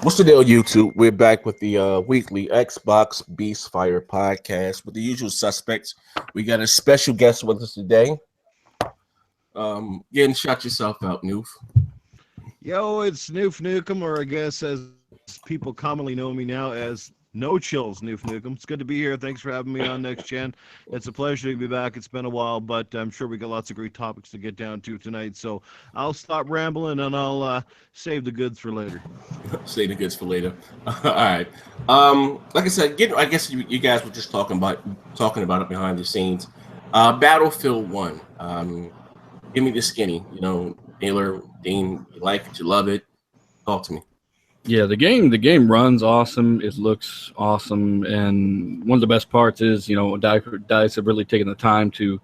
What's the deal, YouTube? We're back with the weekly Xbox Beast Fire podcast with the usual suspects. We got a special guest with us today. Again, shout yourself out, Noof. Yo, it's Noof Nukem, or I guess as people commonly know me now as No Chills Noof Nukem. It's good to be here. Thanks for having me on Next Gen. It's a pleasure to be back. It's been a while, but I'm sure we got lots of great topics to get down to tonight. So I'll stop rambling and I'll save the goods for later. Save the goods for later. All right. Like I said, I guess you guys were just talking about it behind the scenes. Battlefield 1. Give me the skinny. Taylor, Dean, you like it, you love it. Talk to me. Yeah, the game runs awesome. It looks awesome, and one of the best parts is, DICE have really taken the time to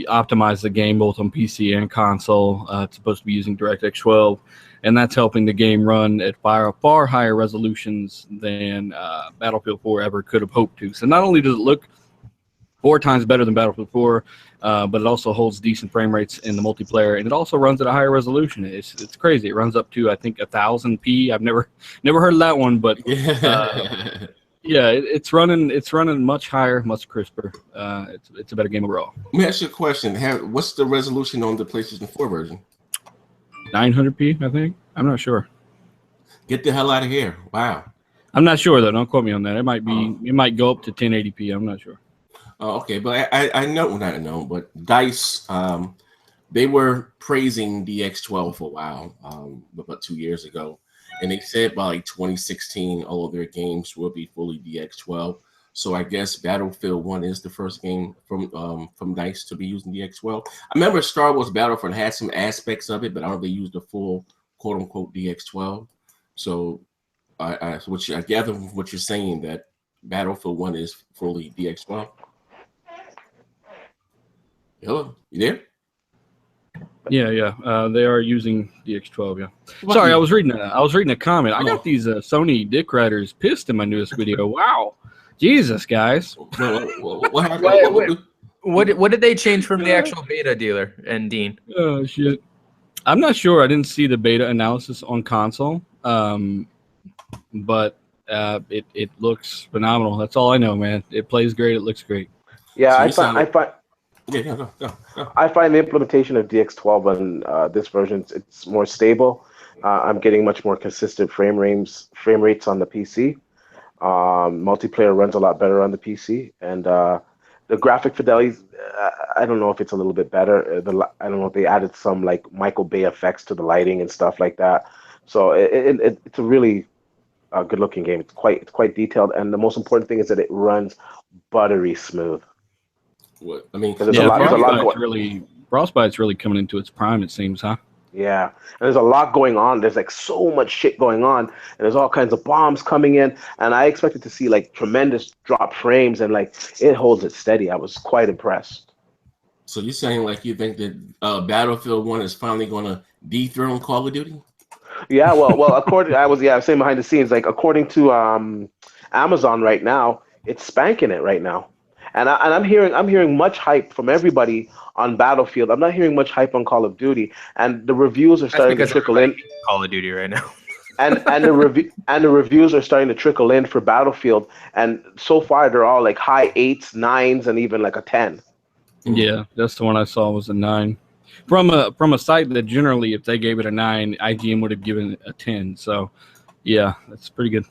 optimize the game both on PC and console. It's supposed to be using DirectX 12, and that's helping the game run at far higher resolutions than Battlefield 4 ever could have hoped to. So not only does it look 4 times better than Battlefield 4, but it also holds decent frame rates in the multiplayer, and it also runs at a higher resolution. It's crazy. It runs up to, I think, 1000p. I've never heard of that one, but yeah, it's running much higher, much crisper. It's a better game overall. Let me ask you a question. What's the resolution on the PlayStation 4 version? 900p, I think. I'm not sure. Get the hell out of here! Wow. I'm not sure though. Don't quote me on that. It might be. It might go up to 1080p. I'm not sure. Okay, but I know, not know, but DICE, they were praising DX12 for a while, about 2 years ago, and they said by like 2016, all of their games will be fully DX12. So I guess Battlefield 1 is the first game from DICE to be using DX12. I remember Star Wars Battlefront had some aspects of it, but I don't think they used the full quote unquote DX12. So I gather from what you're saying that Battlefield 1 is fully DX12. Hello, you there? Yeah. They are using DX12. Yeah. Sorry, I was reading a comment. I got these Sony dick riders pissed in my newest video. Wow, Jesus, guys. What happened? What did they change from the actual beta dealer and Dean? Oh shit. I'm not sure. I didn't see the beta analysis on console. But it looks phenomenal. That's all I know, man. It plays great. It looks great. Yeah, So I find the implementation of DX12 on this version, it's more stable. I'm getting much more consistent frame rates on the PC. Multiplayer runs a lot better on the PC, and the graphic fidelity, I don't know if it's a little bit better. I don't know if they added some like Michael Bay effects to the lighting and stuff like that. So it's a really good-looking game. It's quite detailed, and the most important thing is that it runs buttery smooth. What I mean, there's a lot Frostbite's really coming into its prime, it seems, huh? Yeah, and there's a lot going on. There's like so much shit going on, and there's all kinds of bombs coming in, and I expected to see like tremendous drop frames, and like it holds it steady. I was quite impressed. So you're saying like you think that Battlefield 1 is finally going to dethrone Call of Duty? Yeah, well, according I was saying behind the scenes, like according to Amazon right now, it's spanking it right now. And I'm hearing much hype from everybody on Battlefield. I'm not hearing much hype on Call of Duty, and the reviews are starting to trickle in. Call of Duty right now, and the reviews are starting to trickle in for Battlefield, and so far they're all like high 8s, 9s, and even like a 10. Yeah, that's the one I saw was a 9. From a site that generally, if they gave it a 9, IGN would have given it a 10. So, yeah, that's pretty good.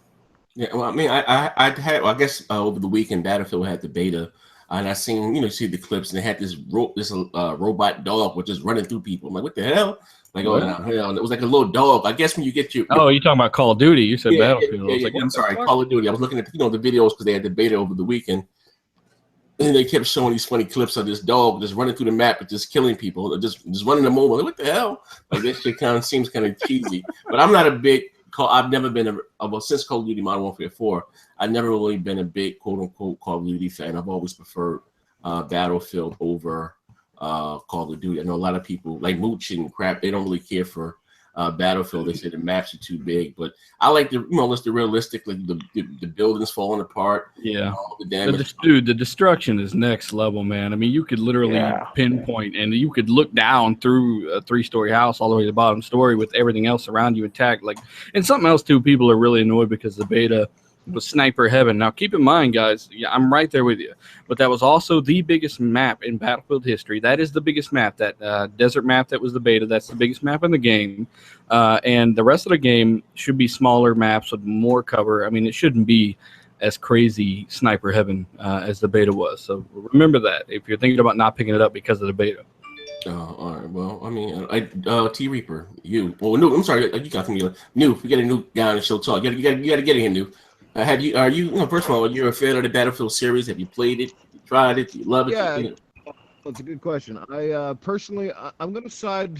Yeah, well, I mean, I guess over the weekend Battlefield had the beta, and I seen see the clips, and they had this robot dog which is running through people. I'm like, what the hell? Like, oh no, hell! It was like a little dog. I guess when you get your you're talking about Call of Duty. You said Battlefield. Yeah, I was like, I'm sorry, Call of Duty. I was looking at the videos because they had the beta over the weekend, and they kept showing these funny clips of this dog just running through the map and just killing people, just running them over. Like, what the hell? Like this shit kind of seems kind of cheesy. But I'm not a big I've never been since Call of Duty Modern Warfare 4. I've never really been a big quote unquote Call of Duty fan. I've always preferred Battlefield over Call of Duty. I know a lot of people like Mooch and crap. They don't really care for Battlefield. They said the maps are too big, but I like the realistic, like the buildings falling apart. Yeah, all the damage. dude, the destruction is next level, man. I mean, you could literally pinpoint, and you could look down through a 3-story house all the way to the bottom story with everything else around you intact. Like, and something else too, people are really annoyed because the beta was sniper heaven. Now, keep in mind, guys, yeah, I'm right there with you, but that was also the biggest map in Battlefield history. That is the biggest map, that desert map that was the beta. That's the biggest map in the game, and the rest of the game should be smaller maps with more cover. I mean, it shouldn't be as crazy sniper heaven as the beta was. So remember that if you're thinking about not picking it up because of the beta. All right. Well, I mean, T Reaper, you. Well, no, I'm sorry. You got me. New. We got a new guy on the show. Talk. You got to get in here, New. Are you? First of all, you're a fan of the Battlefield series. Have you played it? You tried it? You love it? Yeah, that's a good question. I personally, I'm gonna side.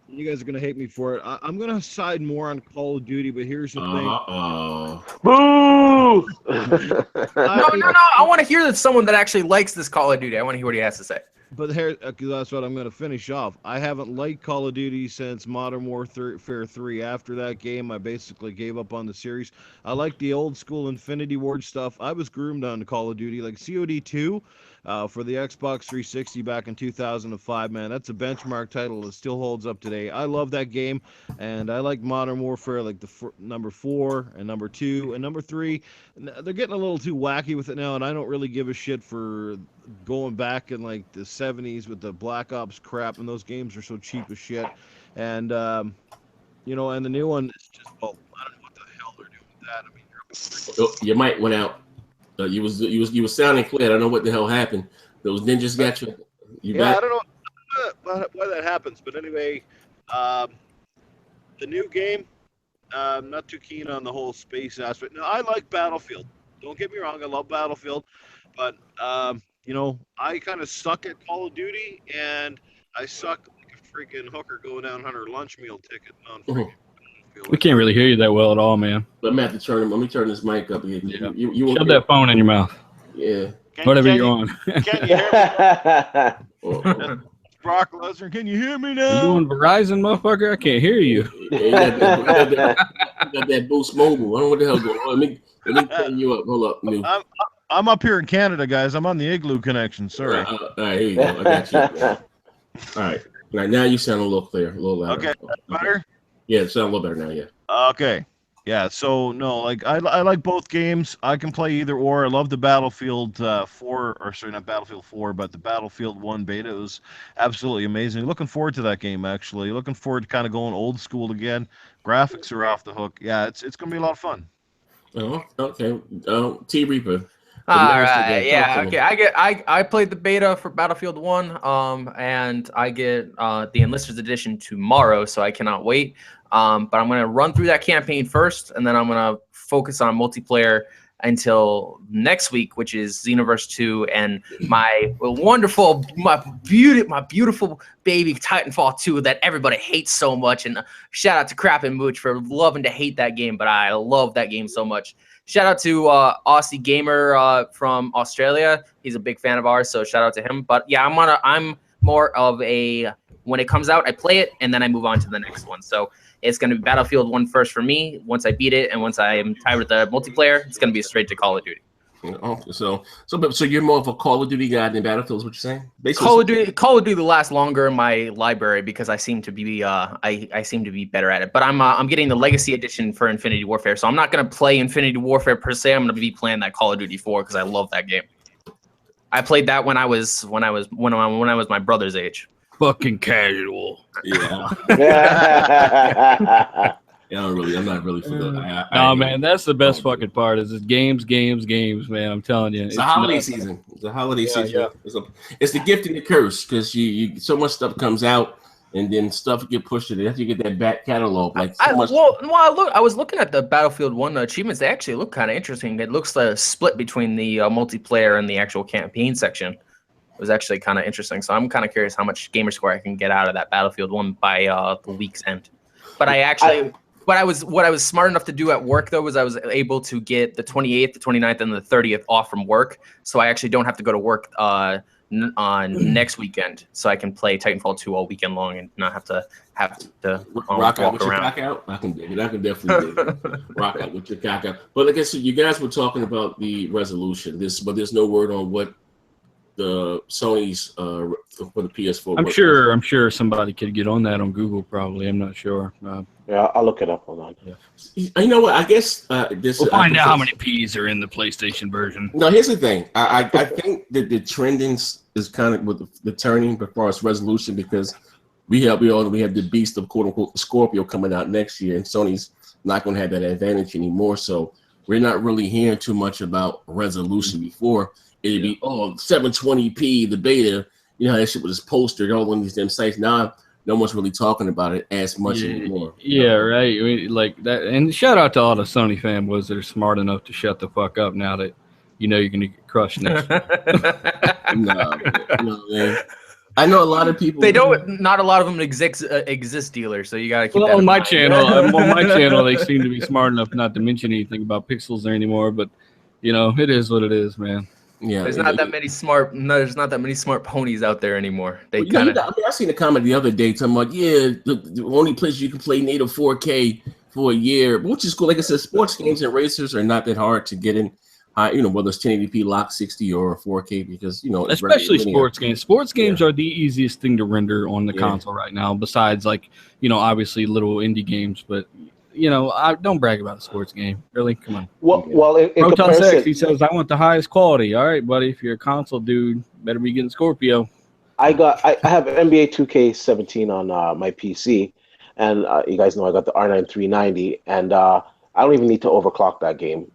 You guys are gonna hate me for it. I'm gonna side more on Call of Duty, but here's the thing. Boo! No. I want to hear that someone that actually likes this Call of Duty. I want to hear what he has to say. But here, that's what I'm going to finish off. I haven't liked Call of Duty since Modern Warfare 3. After that game, I basically gave up on the series. I like the old school Infinity Ward stuff. I was groomed on Call of Duty, like COD 2 for the Xbox 360 back in 2005. Man, that's a benchmark title that still holds up today. I love that game, and I like Modern Warfare, like the number 4 and number 2 and number 3. They're getting a little too wacky with it now, and I don't really give a shit for going back in like the 70s with the Black Ops crap, and those games are so cheap as shit. And and the new one is just, well, I don't know what the hell they're doing with that. I mean, your mic went out. You was sounding clear. I don't know what the hell happened. Those ninjas got you. I don't know why that happens, but anyway, the new game, I'm not too keen on the whole space aspect. No, I like Battlefield. Don't get me wrong, I love Battlefield, but I kind of suck at Call of Duty, and I suck like a freaking hooker going down on her lunch meal ticket on freaking Battlefield. We can't really hear you that well at all, man. Let me turn this mic up. Yeah. You shove that phone in your mouth. Yeah. Whatever you're on. Can you hear me? Brock Lesnar, can you hear me now? You on Verizon, motherfucker? I can't hear you. Yeah, you got that Boost Mobile. I don't know what the hell going on. Let me turn you up. Hold up. New. I'm up here in Canada, guys. I'm on the Igloo connection. Sorry. All right, here you go. I got you. All right. Now you sound a little clear, a little louder. Okay, better? Yeah, it sounds a little better now, yeah. Okay. Yeah, so no, like I like both games. I can play either or. I love the Battlefield 4, or sorry, not Battlefield 4, but the Battlefield 1 beta. It was absolutely amazing. Looking forward to that game, actually. Looking forward to kind of going old school again. Graphics are off the hook. Yeah, it's going to be a lot of fun. Oh, okay. T Reaper. All right, yeah, okay. I played the beta for Battlefield 1, and I get the Enlisters Edition tomorrow, so I cannot wait. But I'm gonna run through that campaign first, and then I'm gonna focus on multiplayer until next week, which is Xenoverse 2 and my beautiful baby Titanfall 2 that everybody hates so much. And shout out to Crap and Mooch for loving to hate that game, but I love that game so much. Shout out to Aussie Gamer from Australia. He's a big fan of ours, so shout out to him. But yeah, I'm more of a, when it comes out, I play it and then I move on to the next one. So it's going to be Battlefield 1 first for me. Once I beat it and once I am tired with the multiplayer, it's going to be straight to Call of Duty. Oh, so you're more of a Call of Duty guy than Battlefield, is what you're saying? Basically, Call of Duty lasts longer in my library because I seem to be I seem to be better at it. But I'm getting the Legacy Edition for Infinity Warfare, so I'm not going to play Infinity Warfare per se. I'm going to be playing that Call of Duty 4 because I love that game. I played that when I was my brother's age. Fucking casual. Yeah. Yeah, I'm not really familiar. No, man, that's the best fucking part. Is games, man. I'm telling you, it's a holiday season. It's a holiday season. Yeah. It's the gift and the curse because you so much stuff comes out and then stuff get pushed to the. You get that back catalog. Like I was looking at the Battlefield 1 achievements. They actually look kind of interesting. It looks like a split between the multiplayer and the actual campaign section. It was actually kind of interesting. So I'm kind of curious how much gamer score I can get out of that Battlefield 1 by the week's end. But what I was smart enough to do at work though was I was able to get the 28th, the 29th, and the 30th off from work. So I actually don't have to go to work on next weekend, so I can play Titanfall 2 all weekend long and not have to rock out walk with your around. cock out. I can dig it. I can definitely dig it. Rock out with your cock out. But like I said, you guys were talking about the resolution. But there's no word on what the Sony's for the PS4. I'm sure somebody could get on that on Google. Probably. I'm not sure. Yeah, I'll look it up. Hold on. Yeah. You know what? I guess this. We'll find out how many P's are in the PlayStation version. No, here's the thing. I think that the trending is kind of with the turning as far as resolution, because we have the beast of quote unquote Scorpio coming out next year, and Sony's not going to have that advantage anymore. So we're not really hearing too much about resolution. Before it'd be 720p the beta. You know how that shit was just posted all on these damn sites. Now no one's really talking about it as much anymore. Yeah, right. I mean, like that. And shout out to all the Sony fanboys that are smart enough to shut the fuck up now that you know you're gonna get crushed next year. No, man. I know a lot of people. They don't. Not a lot of them exist, dealers. So you gotta keep. Well, that on in my mind. channel, they seem to be smart enough not to mention anything about pixels there anymore. But you know, it is what it is, man. Yeah, there's not that many smart. No, there's not that many smart ponies out there anymore. They I kind of. mean, I seen a comment the other day talking about the only place you can play native 4K for a year, which is cool. Like I said, sports games and racers are not that hard to get in. You know, whether it's 1080p lock 60 or 4K, because you know, especially sports games. Sports games are the easiest thing to render on the console right now. Besides, like obviously little indie games, but. I don't brag about a sports game. Really, come on. Well, in Proton comparison, Sex, he says, "I want the highest quality." All right, buddy. If you're a console dude, better be getting Scorpio. I have NBA 2K17 on my PC, and you guys know I got the R9 390, and I don't even need to overclock that game.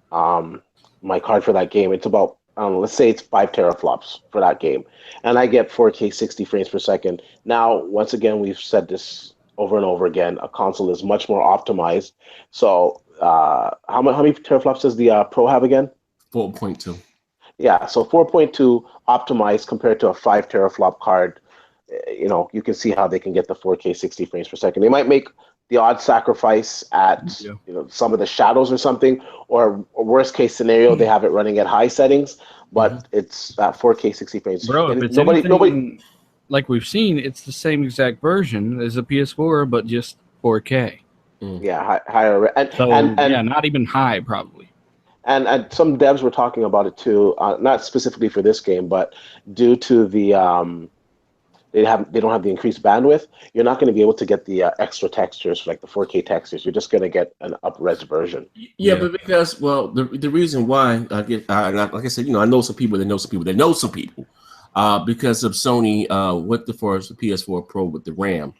My card for that game, it's about let's say it's 5 teraflops for that game, and I get 4K 60 frames per second. Now, once again, we've said this over and over again, a console is much more optimized. So how many teraflops does the Pro have again? 4.2. Yeah, so 4.2 optimized compared to a 5 teraflop card. You can see how they can get the 4K 60 frames per second. They might make the odd sacrifice at some of the shadows or something, or worst case scenario, they have it running at high settings, but it's at 4K 60 frames. Bro, if it's nobody like we've seen, it's the same exact version as a PS4, but just 4K. Yeah, higher. And not even high, probably. And some devs were talking about it too, not specifically for this game, but due to the they don't have the increased bandwidth, you're not going to be able to get the extra textures, like the 4K textures. You're just going to get an up-res version. Yeah, but because the reason why I get like I said, I know some people that know some people that know some people. Because of Sony with the PS4 Pro with the RAM,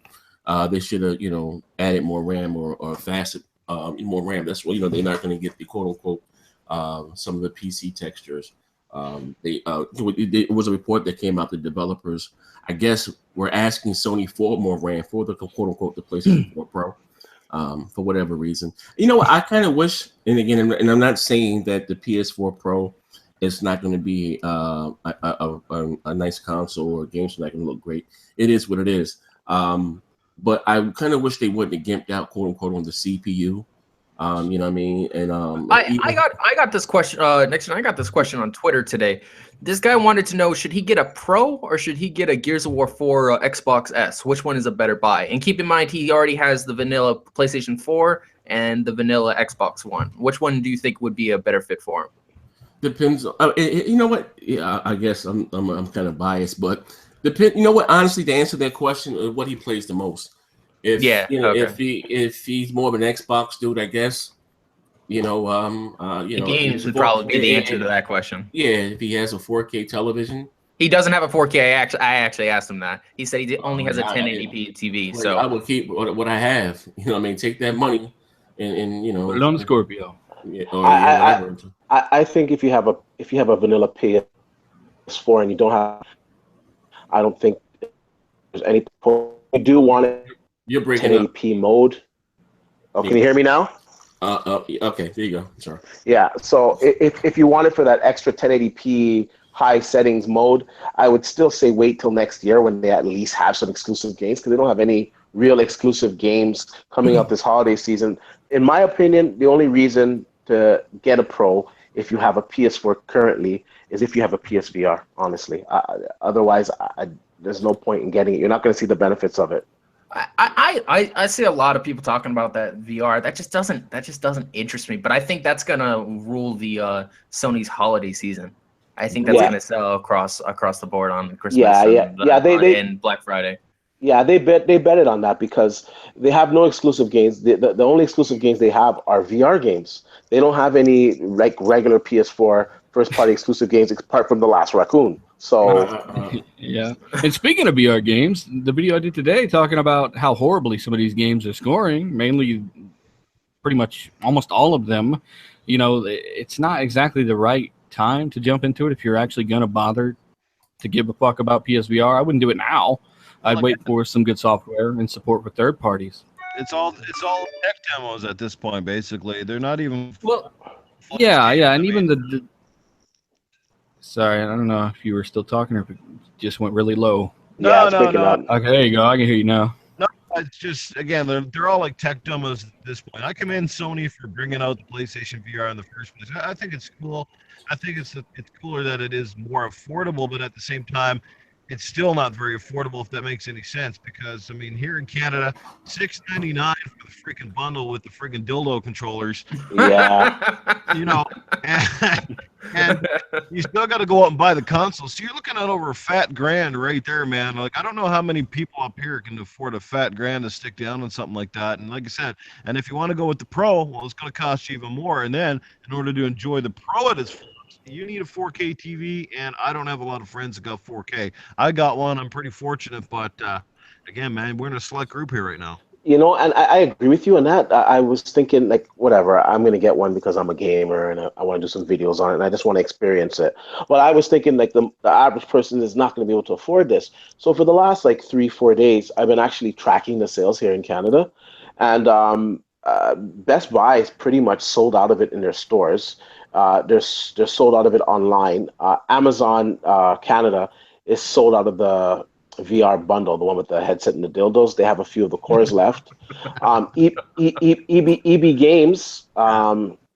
they should have added more RAM or faster more RAM. That's why they're not going to get the quote unquote some of the PC textures. It was a report that came out. The developers, I guess, were asking Sony for more RAM for the quote unquote the PlayStation 4 Pro. For whatever reason, I kind of wish, and again, and I'm not saying that the PS4 Pro. It's not going to be a nice console, or games are not going to look great. It is what it is. But I kind of wish they wouldn't have gimped out, quote unquote, on the CPU. You know what I mean? And I got this question. I got this question on Twitter today. This guy wanted to know: should he get a Pro or should he get a Gears of War 4 Xbox S? Which one is a better buy? And keep in mind, he already has the vanilla PlayStation 4 and the vanilla Xbox One. Which one do you think would be a better fit for him? Depends. You know what? Yeah, I guess I'm kind of biased, but depend. You know what? Honestly, to answer that question, what he plays the most. If he's more of an Xbox dude, I guess. The games would probably be the answer to that question. Yeah, if he has a 4K television. He doesn't have a 4K. I actually asked him that. He said he only has a 1080p TV. So I would keep what I have. Take that money and put it on the Scorpio. Yeah, I think if you have a vanilla PS4 and you don't have, I don't think there's any point. You do want it. You're breaking 1080p mode. Oh, can you hear me now? Okay, there you go. Sorry. Yeah. So if you want it for that extra 1080p high settings mode, I would still say wait till next year when they at least have some exclusive games, because they don't have any real exclusive games coming up this holiday season. In my opinion, the only reason to get a Pro if you have a PS4 currently is if you have a PSVR. Honestly, otherwise, there's no point in getting it. You're not going to see the benefits of it. I see a lot of people talking about that VR. That just doesn't interest me. But I think that's gonna rule the Sony's holiday season. I think that's gonna sell across the board on Christmas and Black Friday. Yeah, they bet it on that because they have no exclusive games. The only exclusive games they have are VR games. They don't have any like regular PS4 first party exclusive games apart from The Last Raccoon. So yeah. And speaking of VR games, the video I did today talking about how horribly some of these games are scoring, mainly pretty much almost all of them, you know, it's not exactly the right time to jump into it if you're actually going to bother to give a fuck about PSVR. I wouldn't do it now. I'd wait for some good software and support for third parties. It's all tech demos at this point, basically. They're not even yeah, and even the sorry, I don't know if you were still talking or if it just went really low. No. Okay, there you go. I can hear you now. No, it's just, again, they're all like tech demos at this point. I commend Sony for bringing out the PlayStation VR in the first place. I think it's cool. I think it's cooler that it is more affordable, but at the same time, it's still not very affordable, if that makes any sense, because, I mean, here in Canada, $6.99 for the freaking bundle with the freaking dildo controllers. Yeah. You know, and you still got to go out and buy the console. So you're looking at over a fat grand right there, man. Like, I don't know how many people up here can afford a fat grand to stick down on something like that. And like I said, and if you want to go with the Pro, well, it's going to cost you even more. And then in order to enjoy the Pro at its fullest, you need a 4K TV, and I don't have a lot of friends that got 4K. I got one. I'm pretty fortunate, but again, man, we're in a select group here right now. You know, and I agree with you on that. I was thinking, like, whatever, I'm going to get one because I'm a gamer and I want to do some videos on it and I just want to experience it. But I was thinking, like, the average person is not going to be able to afford this. So for the last, like, 3-4 days, I've been actually tracking the sales here in Canada. And Best Buy is pretty much sold out of it in their stores. They're sold out of it online. Amazon Canada is sold out of the VR bundle, the one with the headset and the dildos. They have a few of the cores left. EB Games,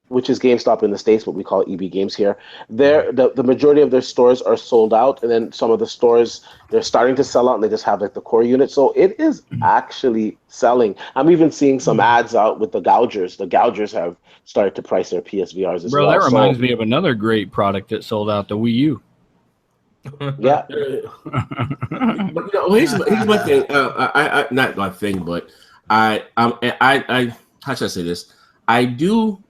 which is GameStop in the States, but we call it EB Games here. The majority of their stores are sold out, and then some of the stores, they're starting to sell out, and they just have like the core unit. So it is actually selling. I'm even seeing some ads out with the gougers. The gougers have started to price their PSVRs as well. Bro, that reminds me of another great product that sold out, the Wii U. Yeah. But you know, here's my thing. I not my thing, but I how should I say this? I do.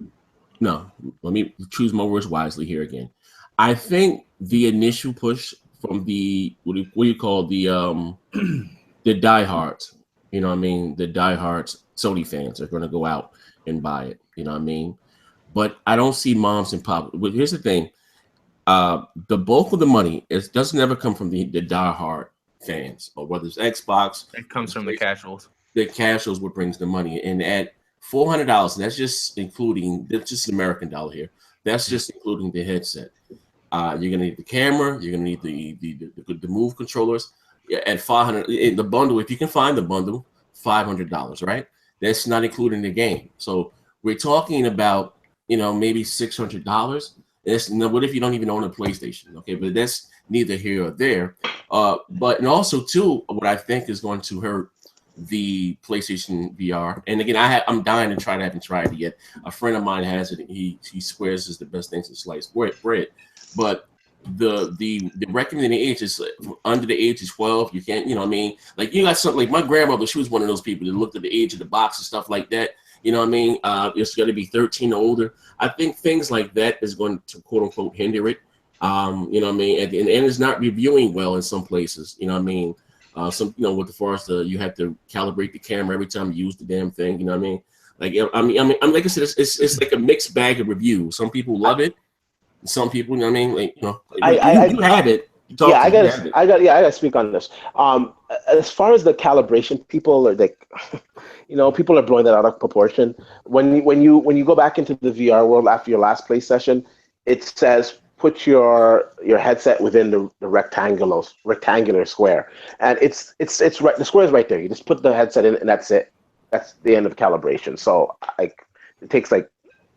No, let me choose my words wisely here again. I think the initial push from the what do you call the diehards, you know what I mean? The diehards Sony fans are going to go out and buy it, you know what I mean? But I don't see moms and pops. But here's the thing. The bulk of the money doesn't ever come from the diehard fans, or whether it's Xbox. It comes from the casuals. The casuals what brings the money. And at $400, that's just including, that's just American dollar here. That's just including the headset. You're gonna need the camera. You're gonna need the move controllers. At $500 in the bundle, if you can find the bundle, $500, right? That's not including the game. So we're talking about, you know, maybe $600. What if you don't even own a PlayStation? Okay, but that's neither here or there. But and also too, what I think is going to hurt the PlayStation VR. And again, I'm dying to try it. I haven't tried it yet. A friend of mine has it. He swears it's the best thing since sliced bread. But the recommended age is under the age of 12. You can't, you know what I mean? Like you got something like my grandmother, she was one of those people that looked at the age of the box and stuff like that. You know what I mean? It's going to be 13 or older. I think things like that is going to quote unquote hinder it. You know what I mean? And it's not reviewing well in some places. You know what I mean? Some, you know, with the forest, you have to calibrate the camera every time you use the damn thing. You know what I mean? Like, I mean, like I said, it's like a mixed bag of reviews. Some people love it. Some people, you know what I mean? Like, you know, you have it. Yeah, I gotta speak on this. As far as the calibration, people are like, you know, people are blowing that out of proportion. When you go back into the VR world after your last play session, it says put your headset within the rectangular square, and it's right. The square is right there. You just put the headset in, and that's it. That's the end of the calibration. So like, it takes like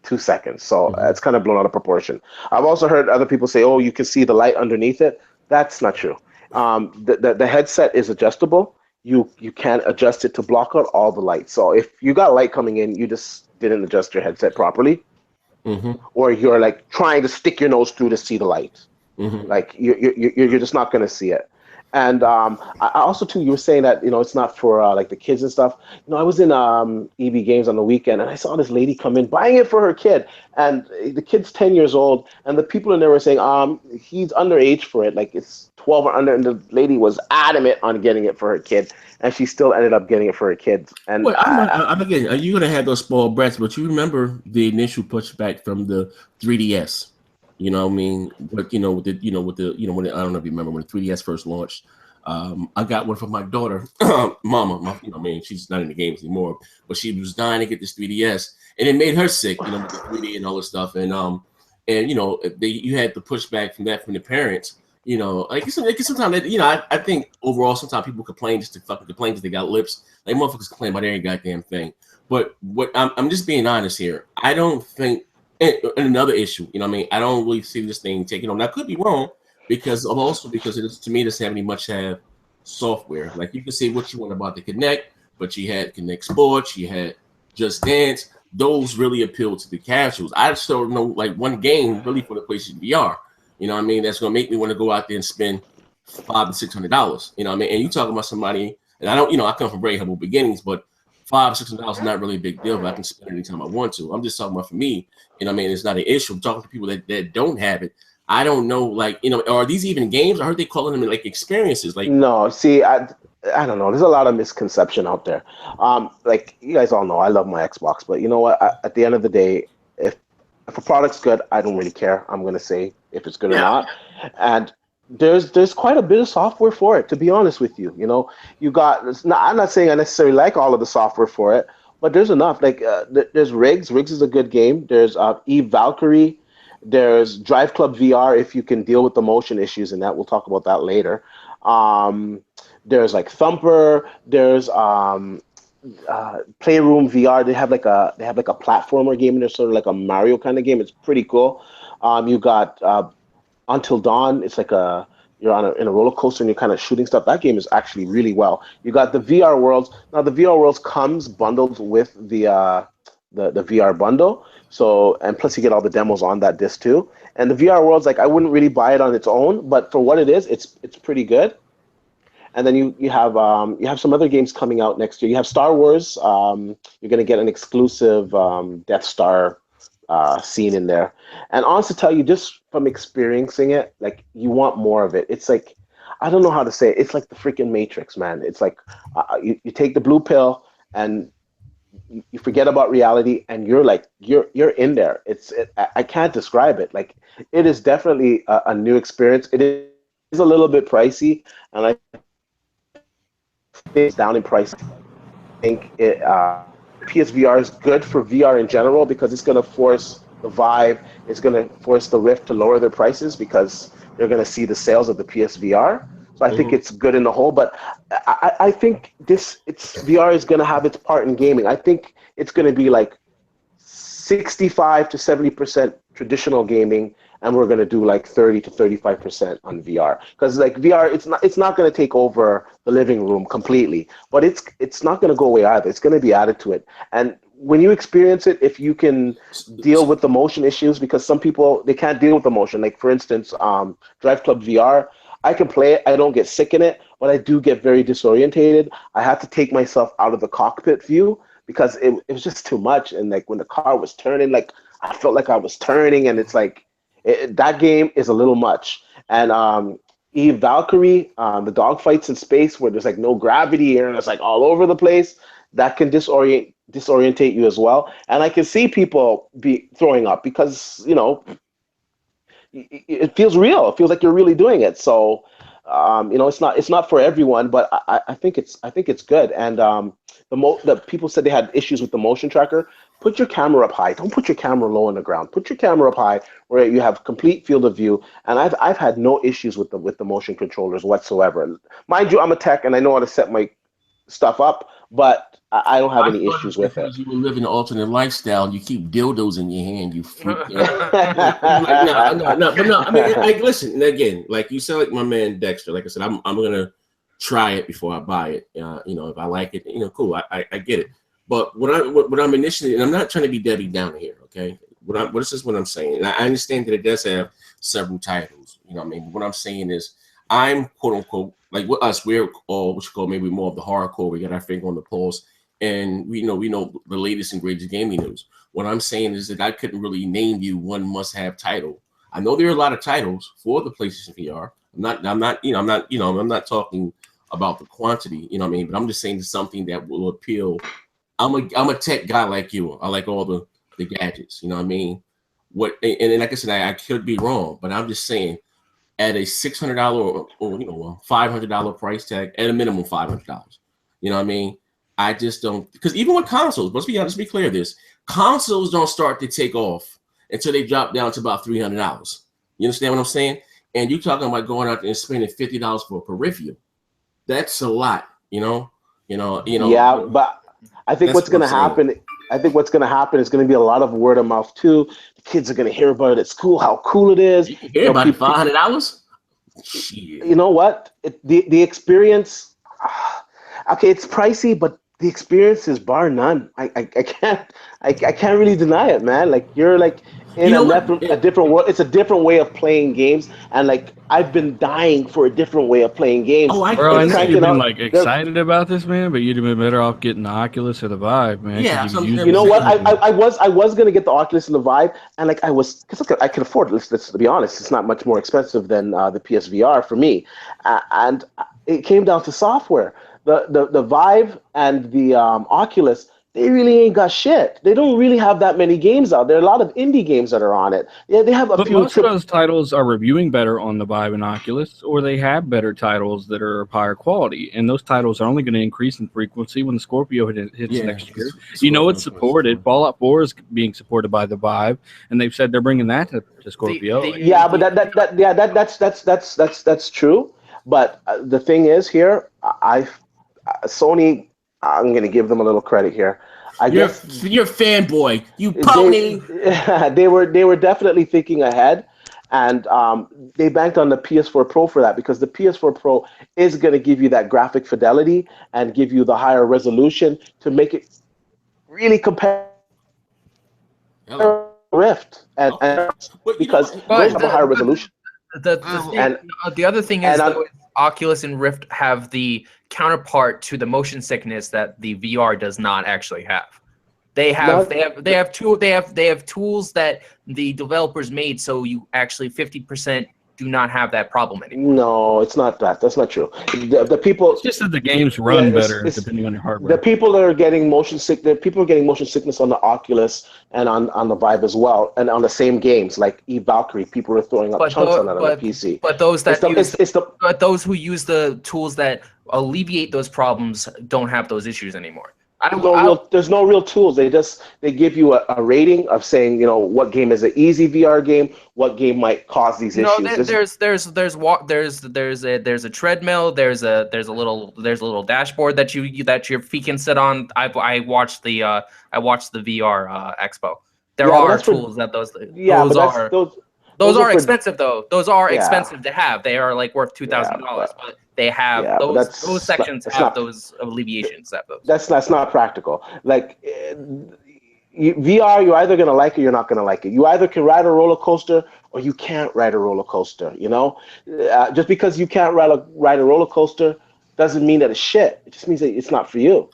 2 seconds. So Mhm. it's kind of blown out of proportion. I've also heard other people say, "Oh, you can see the light underneath it." That's not true. The headset is adjustable. You can adjust it to block out all the light. So if you got light coming in, you just didn't adjust your headset properly, Mhm. or you're like trying to stick your nose through to see the light. Mhm. Like you're just not going to see it. And I also too, you were saying that it's not for like the kids and stuff. I was in EB Games on the weekend, and I saw this lady come in buying it for her kid, and the kid's 10 years old, and the people in there were saying he's underage for it, like it's 12 or under, and the lady was adamant on getting it for her kid, and she still ended up getting it for her kids. And Well, I'm again. You're gonna have those spoiled brats, but you remember the initial pushback from the 3DS. You know what I mean? But when I don't know if you remember when the 3DS first launched. I got one for my daughter, Mama. She's not in the games anymore, but she was dying to get this 3DS, and it made her sick. With the 3D and all this stuff, you had the pushback from the parents. Sometimes I think overall sometimes people complain just to fucking complain because they got lips. Like motherfuckers complain about every goddamn thing. But what I'm just being honest here. I don't think, and another issue. I don't really see this thing taking on. Now, I could be wrong because to me, doesn't have software. Like you can say what you want about the Kinect, but you had Kinect Sports, you had Just Dance. Those really appeal to the casuals. I just don't know like one game really for the PlayStation VR. That's gonna make me want to go out there and spend $500 to $600. And you talking about somebody, and I don't, I come from very humble beginnings, but $500-$600 is not really a big deal, but I can spend it anytime I want to. I'm just talking about for me, it's not an issue. I'm talking to people that don't have it. I don't know, like, are these even games? I heard they calling them like experiences. Like, no, see, I don't know. There's a lot of misconception out there. Like you guys all know, I love my Xbox, but you know what? At the end of the day, if a product's good, I don't really care. I'm gonna say if it's good or not. And there's quite a bit of software for it, to be honest with you. You got. I'm not saying I necessarily like all of the software for it, but there's enough. Like there's Rigs. Rigs is a good game. There's Eve Valkyrie. There's Drive Club VR if you can deal with the motion issues, and that we'll talk about that later. There's like Thumper. There's Playroom VR. They have like a platformer game, and there's sort of like a Mario kind of game. It's pretty cool. You got Until Dawn. It's like you're in a roller coaster and you're kind of shooting stuff. That game is actually really well. You got the VR Worlds. Now the VR Worlds comes bundled with the VR bundle. So, and plus you get all the demos on that disc too. And the VR Worlds, like I wouldn't really buy it on its own, but for what it is, it's pretty good. And then you have some other games coming out next year. You have Star Wars. You're gonna get an exclusive Death Star scene in there. And honestly, tell you, just from experiencing it, like you want more of it. It's like I don't know how to say it. It's like the freaking Matrix, man. It's like you take the blue pill and you forget about reality, and you're in there. I can't describe it. Like it is definitely a new experience. It is a little bit pricey, and I think it's down in price. I think PSVR is good for VR in general because it's going to force the Vive, it's going to force the Rift to lower their prices because they're going to see the sales of the PSVR. So I think it's good in the whole, but I think VR is going to have its part in gaming. I think it's going to be like 65 to 70% traditional gaming, and we're going to do like 30 to 35% on VR. Because like VR, it's not going to take over the living room completely, but it's not going to go away either. It's going to be added to it. And when you experience it, if you can deal with the motion issues, because some people they can't deal with the motion. Like for instance, Drive Club VR. I can play it. I don't get sick in it, but I do get very disorientated. I had to take myself out of the cockpit view because it was just too much. And like when the car was turning, like I felt like I was turning, and it's like that game is a little much. And Eve Valkyrie, the dogfights in space where there's like no gravity and it's like all over the place, that can disorientate you as well. And I can see people be throwing up because it feels real. It feels like you're really doing it. So, it's not for everyone, but I think it's good. And the people said they had issues with the motion tracker. Put your camera up high. Don't put your camera low on the ground. Put your camera up high where you have complete field of view. And I've had no issues with the motion controllers whatsoever. Mind you, I'm a tech and I know how to set my stuff up, but I don't have I any thought issues it was with it. because you were living an alternate lifestyle and you keep dildos in your hand, you freak. But no. I mean, listen. And again, like you said, like my man Dexter. Like I said, I'm gonna try it before I buy it. If I like it, cool. I get it. But what I'm initially, and I'm not trying to be Debbie Downer here, okay? This is what I'm saying. And I understand that it does have several titles. You know what I mean? But what I'm saying is, I'm quote unquote like with us, we're all what you call maybe more of the hardcore. We got our finger on the pulse, and we know the latest and greatest gaming news. What I'm saying is that I couldn't really name you one must-have title. I know there are a lot of titles for the PlayStation VR. I'm not talking about the quantity, you know what I mean? But I'm just saying it's something that will appeal. I'm a tech guy like you. I like all the gadgets, you know what I mean? And like I said, I could be wrong, but I'm just saying at a $600 or $500 price tag, at a minimum $500. You know what I mean? I just don't, because even with consoles, let's be clear, consoles don't start to take off until they drop down to about $300. You understand what I'm saying? And you're talking about going out there and spending $50 for a peripheral. That's a lot, Yeah, but I think what's going to happen. I think what's going to happen is going to be a lot of word of mouth too. The kids are going to hear about it at school, how cool it is. You can hear about it, $500. You know what? The experience. Okay, it's pricey, but the experience is bar none. I can't really deny it, man. Like you're like in a different world. It's a different way of playing games, and like I've been dying for a different way of playing games. Bro, I know you've been like excited about this, man, but you'd have been better off getting the Oculus or the Vive, man. Yeah, you know what? I was gonna get the Oculus and the Vive, and like because I could afford it. Let's be honest, it's not much more expensive than the PSVR for me, and it came down to software. The Vive and the Oculus, they really ain't got shit. They don't really have that many games out there. A lot of indie games that are on it. Yeah, they have a few. Most of those titles are reviewing better on the Vive and Oculus, or they have better titles that are of higher quality. And those titles are only going to increase in frequency when the Scorpio hits next year. It's supported. Fallout 4 is being supported by the Vive, and they've said they're bringing that to Scorpio. That's true. But the thing is here, Sony, I'm going to give them a little credit here. You're a fanboy, you pony. They were definitely thinking ahead, and they banked on the PS4 Pro for that, because the PS4 Pro is going to give you that graphic fidelity and give you the higher resolution to make it really compare Rift and because those have a higher resolution. The other thing is Oculus and Rift have the counterpart to the motion sickness that the VR does not actually have. They have tools that the developers made, so you actually 50% do not have that problem anymore. No, it's not that. That's not true. The people. It's just that the games run better depending on your hardware. The people that are getting motion sick. The people are getting motion sickness on the Oculus and on the Vive as well, and on the same games like Valkyrie. People are throwing up chunks on it on the PC. But those who use the tools that alleviate those problems don't have those issues anymore. There's no real tools. They give you a rating of saying, what game is an easy VR game, what game might cause these issues. There's a treadmill, there's a little dashboard that your feet can sit on. I watched the VR Expo. There are tools that those are expensive though. Those are expensive to have. They are like worth $2,000, but they have those sections have those alleviations. That's not practical. Like VR, you're either gonna like it or you're not gonna like it. You either can ride a roller coaster or you can't ride a roller coaster. Just because you can't ride a roller coaster doesn't mean that it's shit. It just means that it's not for you.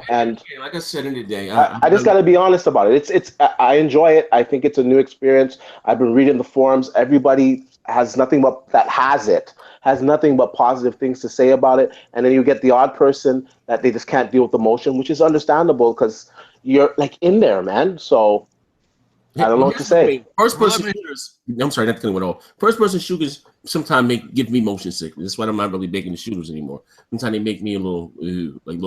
And like I said in the day, I just got to be honest about it. I enjoy it. I think it's a new experience. I've been reading the forums. Everybody has nothing but positive things to say about it. And then you get the odd person that they just can't deal with the motion, which is understandable because you're like in there, man. So I don't know what to say. First person shooters. I'm sorry, not to cut you at all. First person shooters sometimes give me motion sickness. That's why I'm not really making the shooters anymore. Sometimes they make me a little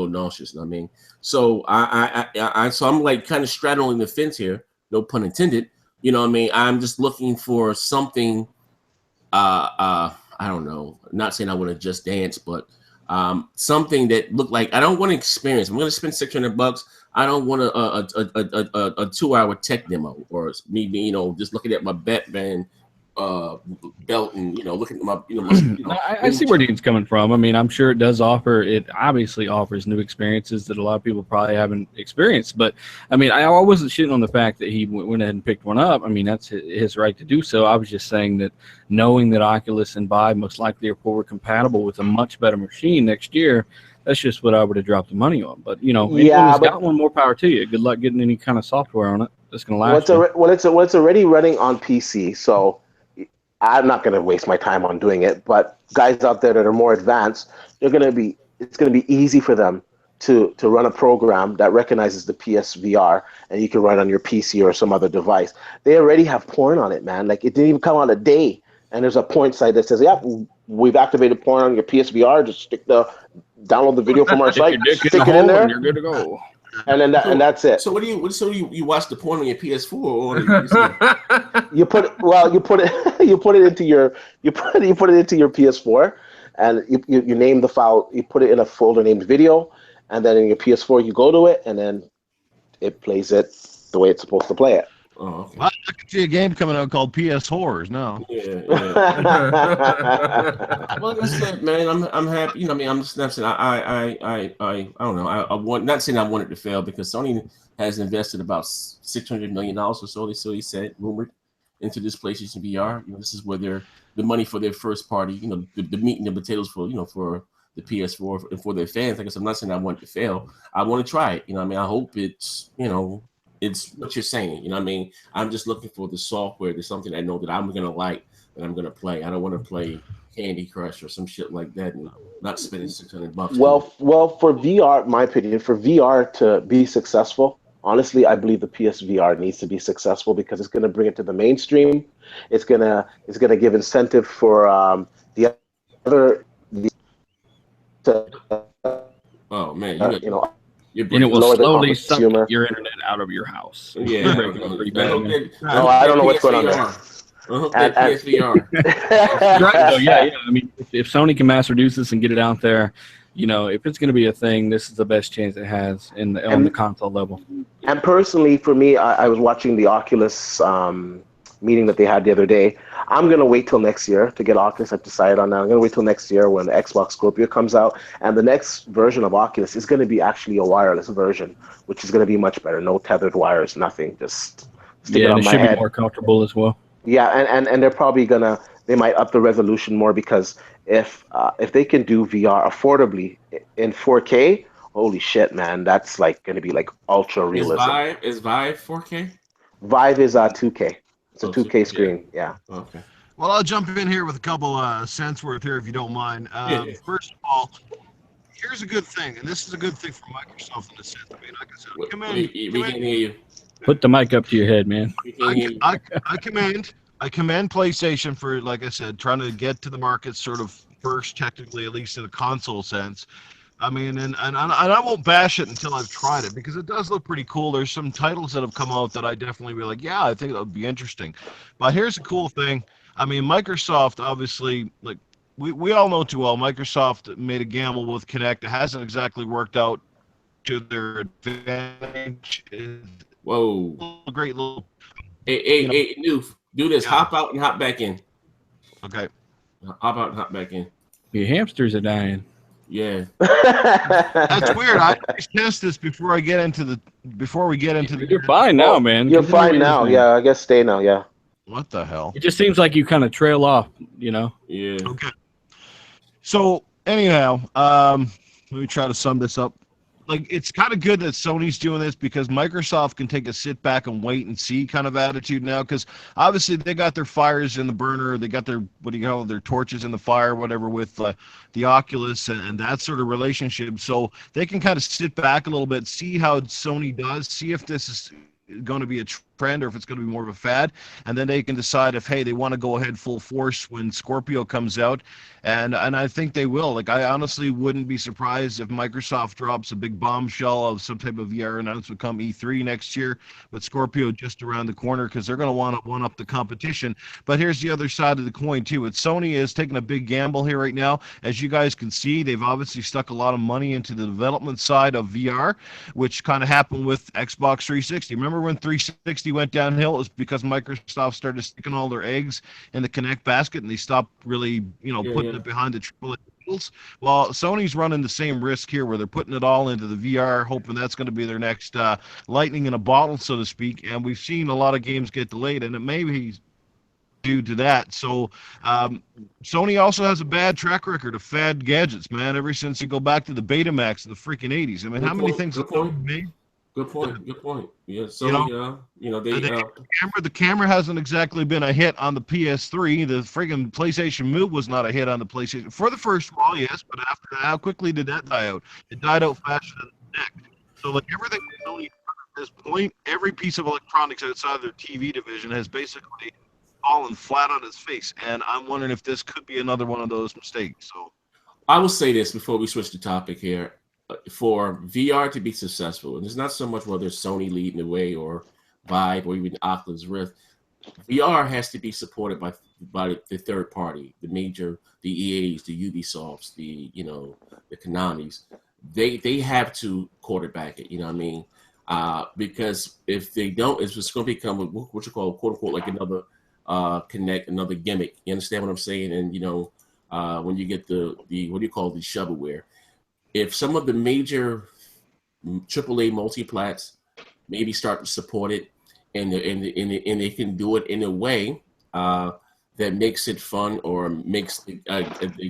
nauseous. You know what I mean? So I'm like kind of straddling the fence here. No pun intended. You know what I mean? I'm just looking for something. I don't know. I'm not saying I want to just dance, but something that looked like I don't want to experience. I'm going to spend $600. I don't want a 2-hour tech demo or me being, just looking at my Batman belt and looking at my I see where Dean's coming from. I mean, I'm sure it does offer. It obviously offers new experiences that a lot of people probably haven't experienced. But I mean, I wasn't shitting on the fact that he went ahead and picked one up. I mean, that's his right to do so. I was just saying that knowing that Oculus and Vive most likely are forward compatible with a much better machine next year, that's just what I would have dropped the money on. But anyone who's got one, more power to you. Good luck getting any kind of software on it that's going to last. It's already running on PC, so I'm not going to waste my time on doing it, but guys out there that are more advanced, it's going to be easy for them to run a program that recognizes the PSVR, and you can run it on your PC or some other device. They already have porn on it, man. Like, it didn't even come out a day, and there's a porn site that says, yeah, we've activated porn on your PSVR. Just download the video from our site, stick it in there, and you're good to go. And then that's it. So you watch the porn on your PS4 or on your PC? you put it into your PS4, and you name the file. You put it in a folder named video, and then in your PS4 you go to it, and then it plays it the way it's supposed to play it. Oh, okay. Well, I can see a game coming out called PS Horrors now. Yeah. Well, like I said, man, I'm happy. I mean, I'm just not saying I don't know. I want, not saying I want it to fail, because Sony has invested about $600 million or so. He said, rumored, into this PlayStation VR. This is where the money for their first party. The meat and the potatoes for for the PS4 and for their fans. Like I said, I'm not saying I want it to fail. I want to try it. I mean, I hope it's it's what you're saying. I mean, I'm just looking for the software. There's something I know that I'm going to like, that I'm going to play. I don't want to play Candy Crush or some shit like that and not spending $600. Well, for VR, my opinion, for VR to be successful, honestly, I believe the PSVR needs to be successful, because it's going to bring it to the mainstream. It's gonna give incentive for the other. Oh man, and it will slowly suck your internet out of your house. Yeah. I don't know what's going on there. PSVR. Right. So, yeah. I mean, if Sony can mass produce this and get it out there, if it's going to be a thing, this is the best chance it has on the console level. And personally, for me, I was watching the Oculus meeting that they had the other day. I'm going to wait till next year to get Oculus. I've decided on that. I'm going to wait till next year when the Xbox Scorpio comes out. And the next version of Oculus is going to be actually a wireless version, which is going to be much better. No tethered wires, nothing. Just stick it on my head. Should be more comfortable as well. Yeah, and they're probably they might up the resolution more, because if they can do VR affordably in 4K, holy shit, man, that's like going to be like ultra realism. Is Vive 4K? Vive is 2K. It's a 2K screen. Yeah. Okay. Well, I'll jump in here with a couple cents worth here, if you don't mind. First of all, here's a good thing, and this is a good thing for Microsoft in the sense. I mean, like I said, we can hear you. Put the mic up to your head, man. I commend PlayStation for, like I said, trying to get to the market sort of first, technically, at least in a console sense. I mean, and I won't bash it until I've tried it, because it does look pretty cool. There's some titles that have come out that I definitely be like, yeah, I think that would be interesting. But here's a cool thing. I mean, Microsoft, obviously, like we all know too well, Microsoft made a gamble with Kinect. It hasn't exactly worked out to their advantage. Whoa. Great little. Hey, Noof, do this. Yeah. Hop out and hop back in. Okay. Hop out and hop back in. Your hamsters are dying. Yeah. That's weird. I test this before we get into the. You're fine now, man. You're fine now. Yeah, I guess stay now. Yeah. What the hell? It just seems like you kind of trail off, Yeah. Okay. So anyhow, let me try to sum this up. Like, it's kind of good that Sony's doing this, because Microsoft can take a sit back and wait and see kind of attitude now, because obviously they got their fires in the burner, they got their their torches in the fire, whatever, with the Oculus and that sort of relationship. So they can kind of sit back a little bit, see how Sony does, see if this is going to be a trend or if it's going to be more of a fad, and then they can decide if, hey, they want to go ahead full force when Scorpio comes out, and I think they will. Like, I honestly wouldn't be surprised if Microsoft drops a big bombshell of some type of VR announcement come E3 next year, with Scorpio just around the corner, because they're going to want to one up the competition. But here's the other side of the coin too. It's Sony is taking a big gamble here right now. As you guys can see, they've obviously stuck a lot of money into the development side of VR, which kind of happened with Xbox 360. Remember when 360 went downhill? It was because Microsoft started sticking all their eggs in the Kinect basket, and they stopped really, putting it behind the AAA titles. Well, Sony's running the same risk here, where they're putting it all into the VR, hoping that's going to be their next lightning in a bottle, so to speak. And we've seen a lot of games get delayed, and it may be due to that. So Sony also has a bad track record of fad gadgets, man, ever since you go back to the Betamax in the freaking 80s. I mean, how many things have they made? Good point. Yeah, so the camera hasn't exactly been a hit on the PS3. The friggin' PlayStation Move was not a hit on the PlayStation for the first while, yes, but after that, how quickly did that die out? It died out faster than the neck. So like everything Sony at this point, every piece of electronics outside their TV division has basically fallen flat on its face, and I'm wondering if this could be another one of those mistakes. So I will say this before we switch the topic here. For VR to be successful, and it's not so much whether it's Sony leading the way or Vive or even Oculus Rift, VR has to be supported by the third party, the EAs, the Ubisofts, the Konamis. They have to quarterback it. You know what I mean? Because if they don't, it's just going to become what you call, quote unquote, like another Connect, another gimmick. You understand what I'm saying? And when you get the what do you call the shovelware? If some of the major AAA multiplats maybe start to support it, and they can do it in a way that makes it fun or makes the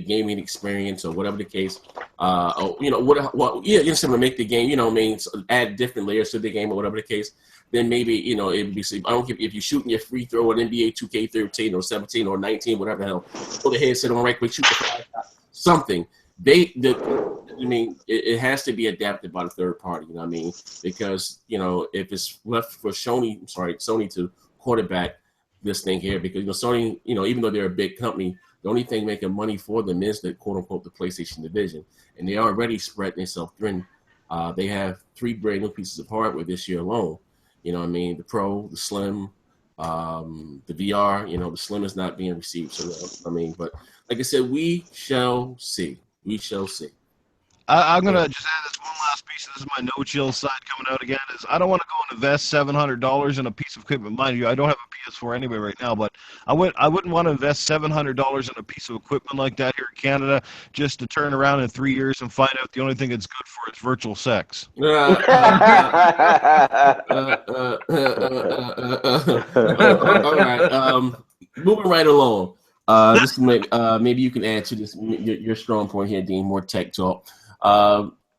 gaming experience or whatever the case, to make the game, add different layers to the game or whatever the case, then maybe, it would be, I don't care if you're shooting your free throw on NBA 2K13 or 17 or 19, whatever the hell, put the headset on right quick, shoot the something. It has to be adapted by the third party, you know what I mean? Because, if it's left for Sony to quarterback this thing here, because, Sony, even though they're a big company, the only thing making money for them is the quote unquote the PlayStation division. And they already spread themselves thin. They have 3 brand new pieces of hardware this year alone. You know what I mean? The Pro, the Slim, the VR, the Slim is not being received. So, but like I said, we shall see. We shall see. I'm going to just add this one last piece. This is my no-chill side coming out again. Is I don't want to go and invest $700 in a piece of equipment. Mind you, I don't have a PS4 anyway right now, but I wouldn't want to invest $700 in a piece of equipment like that here in Canada just to turn around in 3 years and find out the only thing it's good for is virtual sex. All right. Moving right along. This maybe you can add to this your strong point here, Dean. More tech talk.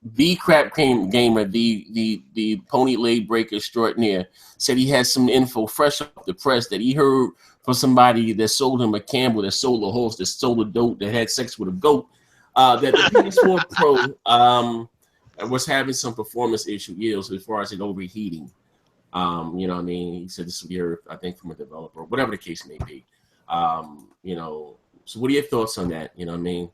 The crap gamer, the pony leg breaker extraordinaire, said he had some info fresh off the press that he heard from somebody that sold him a Campbell, that sold a horse, that sold a dope, that had sex with a goat. That the PS4 Pro was having some performance issues as far as it overheating. You know what I mean? He said this would be heard, I think, from a developer, whatever the case may be. So what are your thoughts on that? You know what I mean?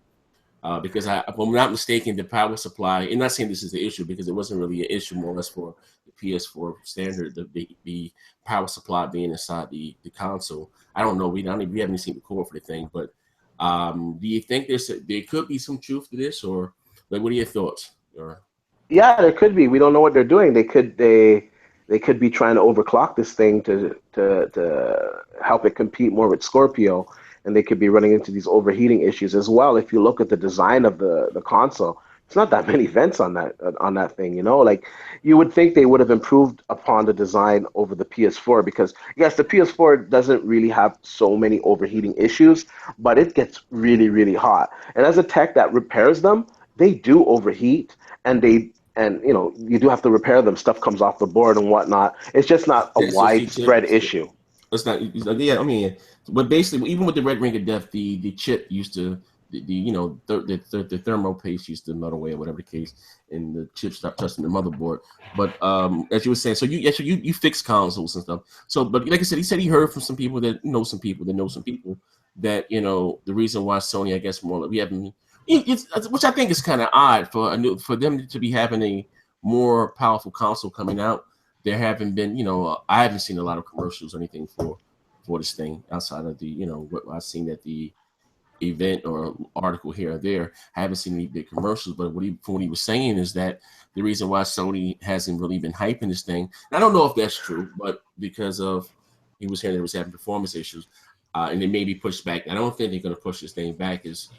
Because if I'm not mistaken, the power supply, and not saying this is the issue because it wasn't really an issue more or less for the PS4 standard, the power supply being inside the console. I don't know. We haven't seen the core for the thing, but do you think there could be some truth to this, or like what are your thoughts? Yeah, there could be. We don't know what they're doing. They could be trying to overclock this thing to help it compete more with Scorpio. And they could be running into these overheating issues as well. If you look at the design of the console, it's not that many vents on that thing. Like you would think they would have improved upon the design over the PS4 because yes, the PS4 doesn't really have so many overheating issues, but it gets really, really hot. And as a tech that repairs them, they do overheat, and you do have to repair them. Stuff comes off the board and whatnot. It's just not a widespread issue. It's not. Yeah, I mean. But basically, even with the Red Ring of Death, the chip used to the thermal paste used to melt away or whatever the case, and the chips start touching the motherboard. But as you were saying, so you fix consoles and stuff. So, but like I said, he said he heard from some people that know some people that the reason why Sony, I guess, more we haven't, which I think is kind of odd for them to be having a more powerful console coming out. There haven't been, I haven't seen a lot of commercials or anything for this thing outside of the, what I've seen at the event or article here or there. I haven't seen any big commercials, but what he was saying is that the reason why Sony hasn't really been hyping this thing, I don't know if that's true, but because of he was hearing that it was having performance issues, and it may be pushed back. I don't think they're going to push this thing back. It's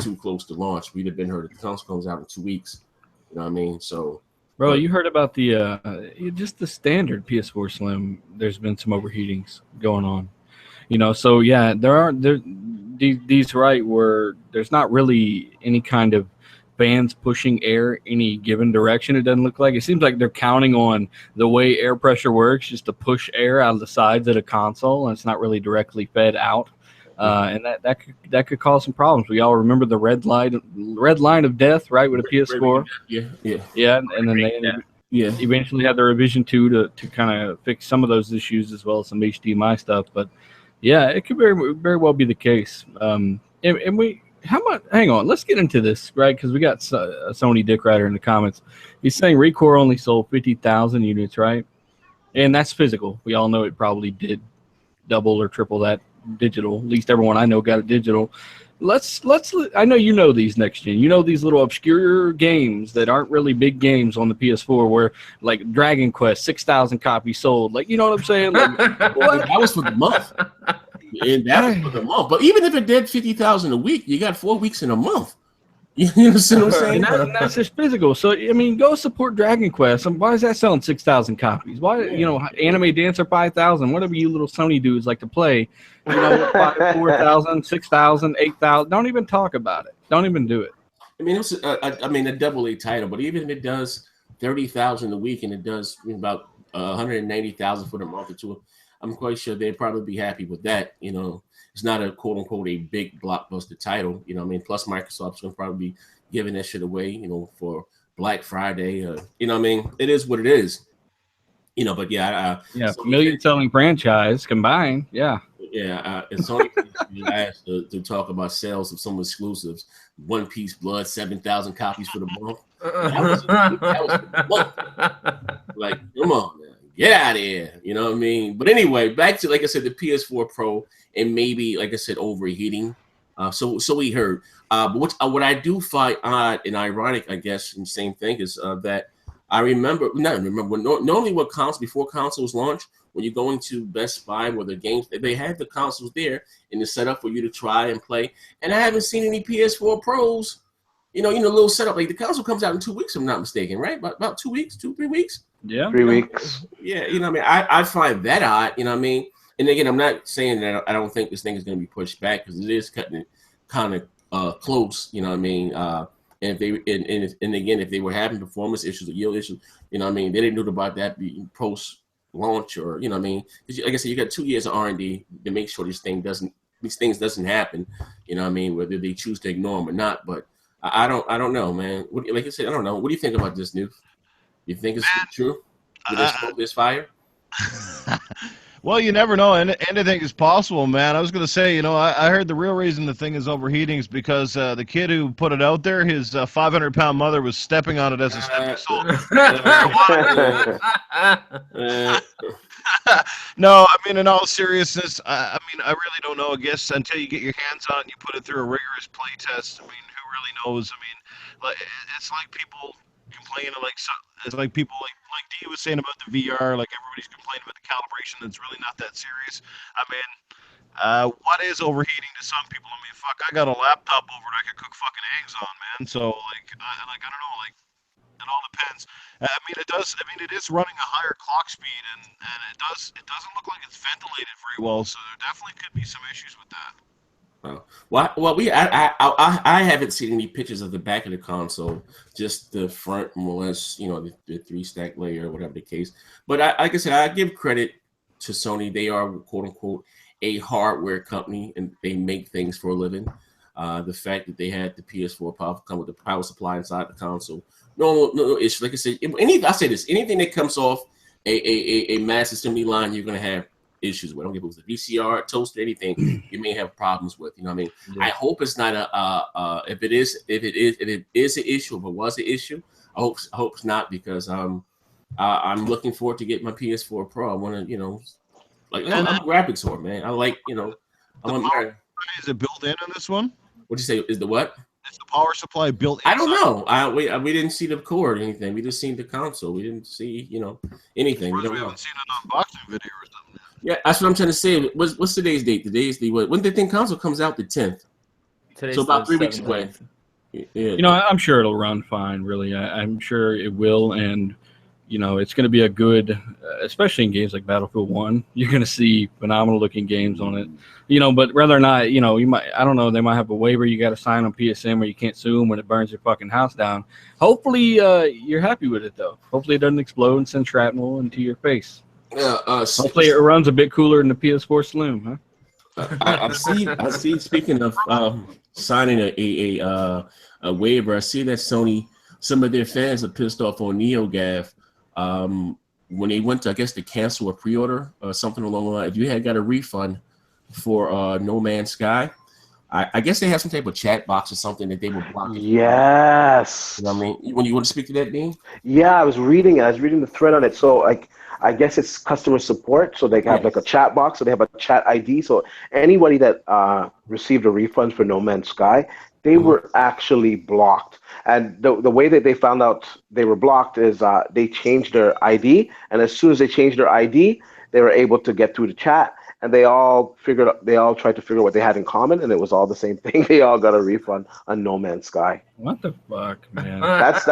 too close to launch. We'd have been heard that the console comes out in 2 weeks. You know what I mean? So. Bro, you heard about the just the standard PS4 Slim? There's been some overheatings going on, So yeah, these right where there's not really any kind of fans pushing air any given direction. It doesn't look like. It seems like they're counting on the way air pressure works just to push air out of the sides of the console, and it's not really directly fed out. And that could cause some problems. We all remember the red line of death, right, with a PS4. Yeah, and then they eventually had the revision 2 to kind of fix some of those issues as well as some HDMI stuff. But yeah, it could very well be the case. And we how much? Hang on, let's get into this, right? Because we got a Sony Dick Rider in the comments. He's saying Recore only sold 50,000 units, right? And that's physical. We all know it probably did double or triple that digital. At least everyone I know got it digital. I know you know these next gen. You know these little obscure games that aren't really big games on the PS4 where like Dragon Quest 6,000 copies sold. Like, you know what I'm saying? Like, what? That was for the month. And that was for the month. But even if it did 50,000 a week, you got 4 weeks in a month. You understand what I'm saying? And that's just physical. So, I mean, go support Dragon Quest. Why is that selling 6,000 copies? Why, Anime Dancer 5,000, whatever you little Sony dudes like to play, 4,000, 6,000, 8,000. Don't even talk about it. Don't even do it. I mean, it's a double A title, but even if it does 30,000 a week and it does about 190,000 for the month or two, I'm quite sure they'd probably be happy with that. It's not a quote unquote a big blockbuster title. Plus Microsoft's gonna probably be giving that shit away, for Black Friday. It is what it is. But yeah, million selling franchise combined. Yeah. Yeah, it's only asked to talk about sales of some exclusives. One Piece Blood, 7,000 copies for the month. That was for the month. Like, come on, man. Get out of here. You know what I mean? But anyway, back to, like I said, the PS4 Pro and maybe, like I said, overheating. So we heard. But what I do find odd and ironic, I guess, and same thing is that normally before consoles launch, when you're going to Best Buy where the games, they have the consoles there and it's set up for you to try and play. And I haven't seen any PS4 Pros, little setup. Like the console comes out in 2 weeks, if I'm not mistaken, right? About 2 weeks, 3 weeks? Yeah. 3 weeks. Yeah, I find that odd, And again, I'm not saying that I don't think this thing is going to be pushed back because it is cutting it kind of close, and if if they were having performance issues or yield issues, they didn't know about that being post launch or like I said, you got 2 years of R&D to make sure these things doesn't happen, whether they choose to ignore them or not. But I don't know, man. Like I said, I don't know. What do you think about this news? You think it's true? Did they smoke this fire? Well, you never know. Anything is possible, man. I was going to say, I heard the real reason the thing is overheating is because the kid who put it out there, his 500-pound mother was stepping on it as a stepping stone. No, in all seriousness, I really don't know. I guess until you get your hands on it and you put it through a rigorous play test, who really knows? It's like people complaining, it's like people like D was saying about the VR, like everybody's complaining about the calibration. That's really not that serious. What is overheating to some people? Fuck, I got a laptop over it I could cook fucking eggs on, man. So I don't know, it all depends. It is running a higher clock speed, and it doesn't look like it's ventilated very well. So there definitely could be some issues with that. I haven't seen any pictures of the back of the console, just the front, more or less, the 3-stack layer, whatever the case. But like I said, I give credit to Sony. They are, quote unquote, a hardware company, and they make things for a living. The fact that they had the PS4 power come with the power supply inside the console, no issue. Like I said, I say this, anything that comes off a mass assembly line, you're gonna have issues with. I don't give it was a VCR, toaster, anything you may have problems with. You know what I mean? Yeah. I hope it's not if it is an issue, if it was an issue, I hope it's not, because I'm looking forward to get my PS4 Pro. I want to, like I'm a graphics whore, man. I like, Is it built in on this one? What'd you say? Is the what? Is the power supply built in? I don't know. We didn't see the cord or anything. We just seen the console. We didn't see, anything. We don't know. Haven't seen an unboxing video or something. Yeah, that's what I'm trying to say. What's today's date? Today's the what? When the thing console comes out, the 10th. So about 3 weeks away. Yeah. I'm sure it'll run fine. Really, I'm sure it will, and it's going to be a good, especially in games like Battlefield 1. You're going to see phenomenal looking games on it. But whether or not, you might, I don't know, they might have a waiver you got to sign on PSN where you can't sue them when it burns your fucking house down. Hopefully, you're happy with it though. Hopefully, it doesn't explode and send shrapnel into your face. Hopefully, it runs a bit cooler than the PS4 Slim, huh? I see. Speaking of signing a waiver, I see that Sony, some of their fans are pissed off on NeoGAF when they went to, I guess, to cancel a pre-order or something along the line. If you had got a refund for No Man's Sky, I guess they have some type of chat box or something that they were blocking. Yes. You know what I mean? When you want to speak to that, Dean? Yeah, I was reading the thread on it. So I guess it's customer support. So they have like a chat box. So they have a chat ID. So anybody that received a refund for No Man's Sky, they were actually blocked. And the way that they found out they were blocked is they changed their ID. And as soon as they changed their ID, they were able to get through the chat. And they all tried to figure out what they had in common, and it was all the same thing. They all got a refund on No Man's Sky. What the fuck, man? That's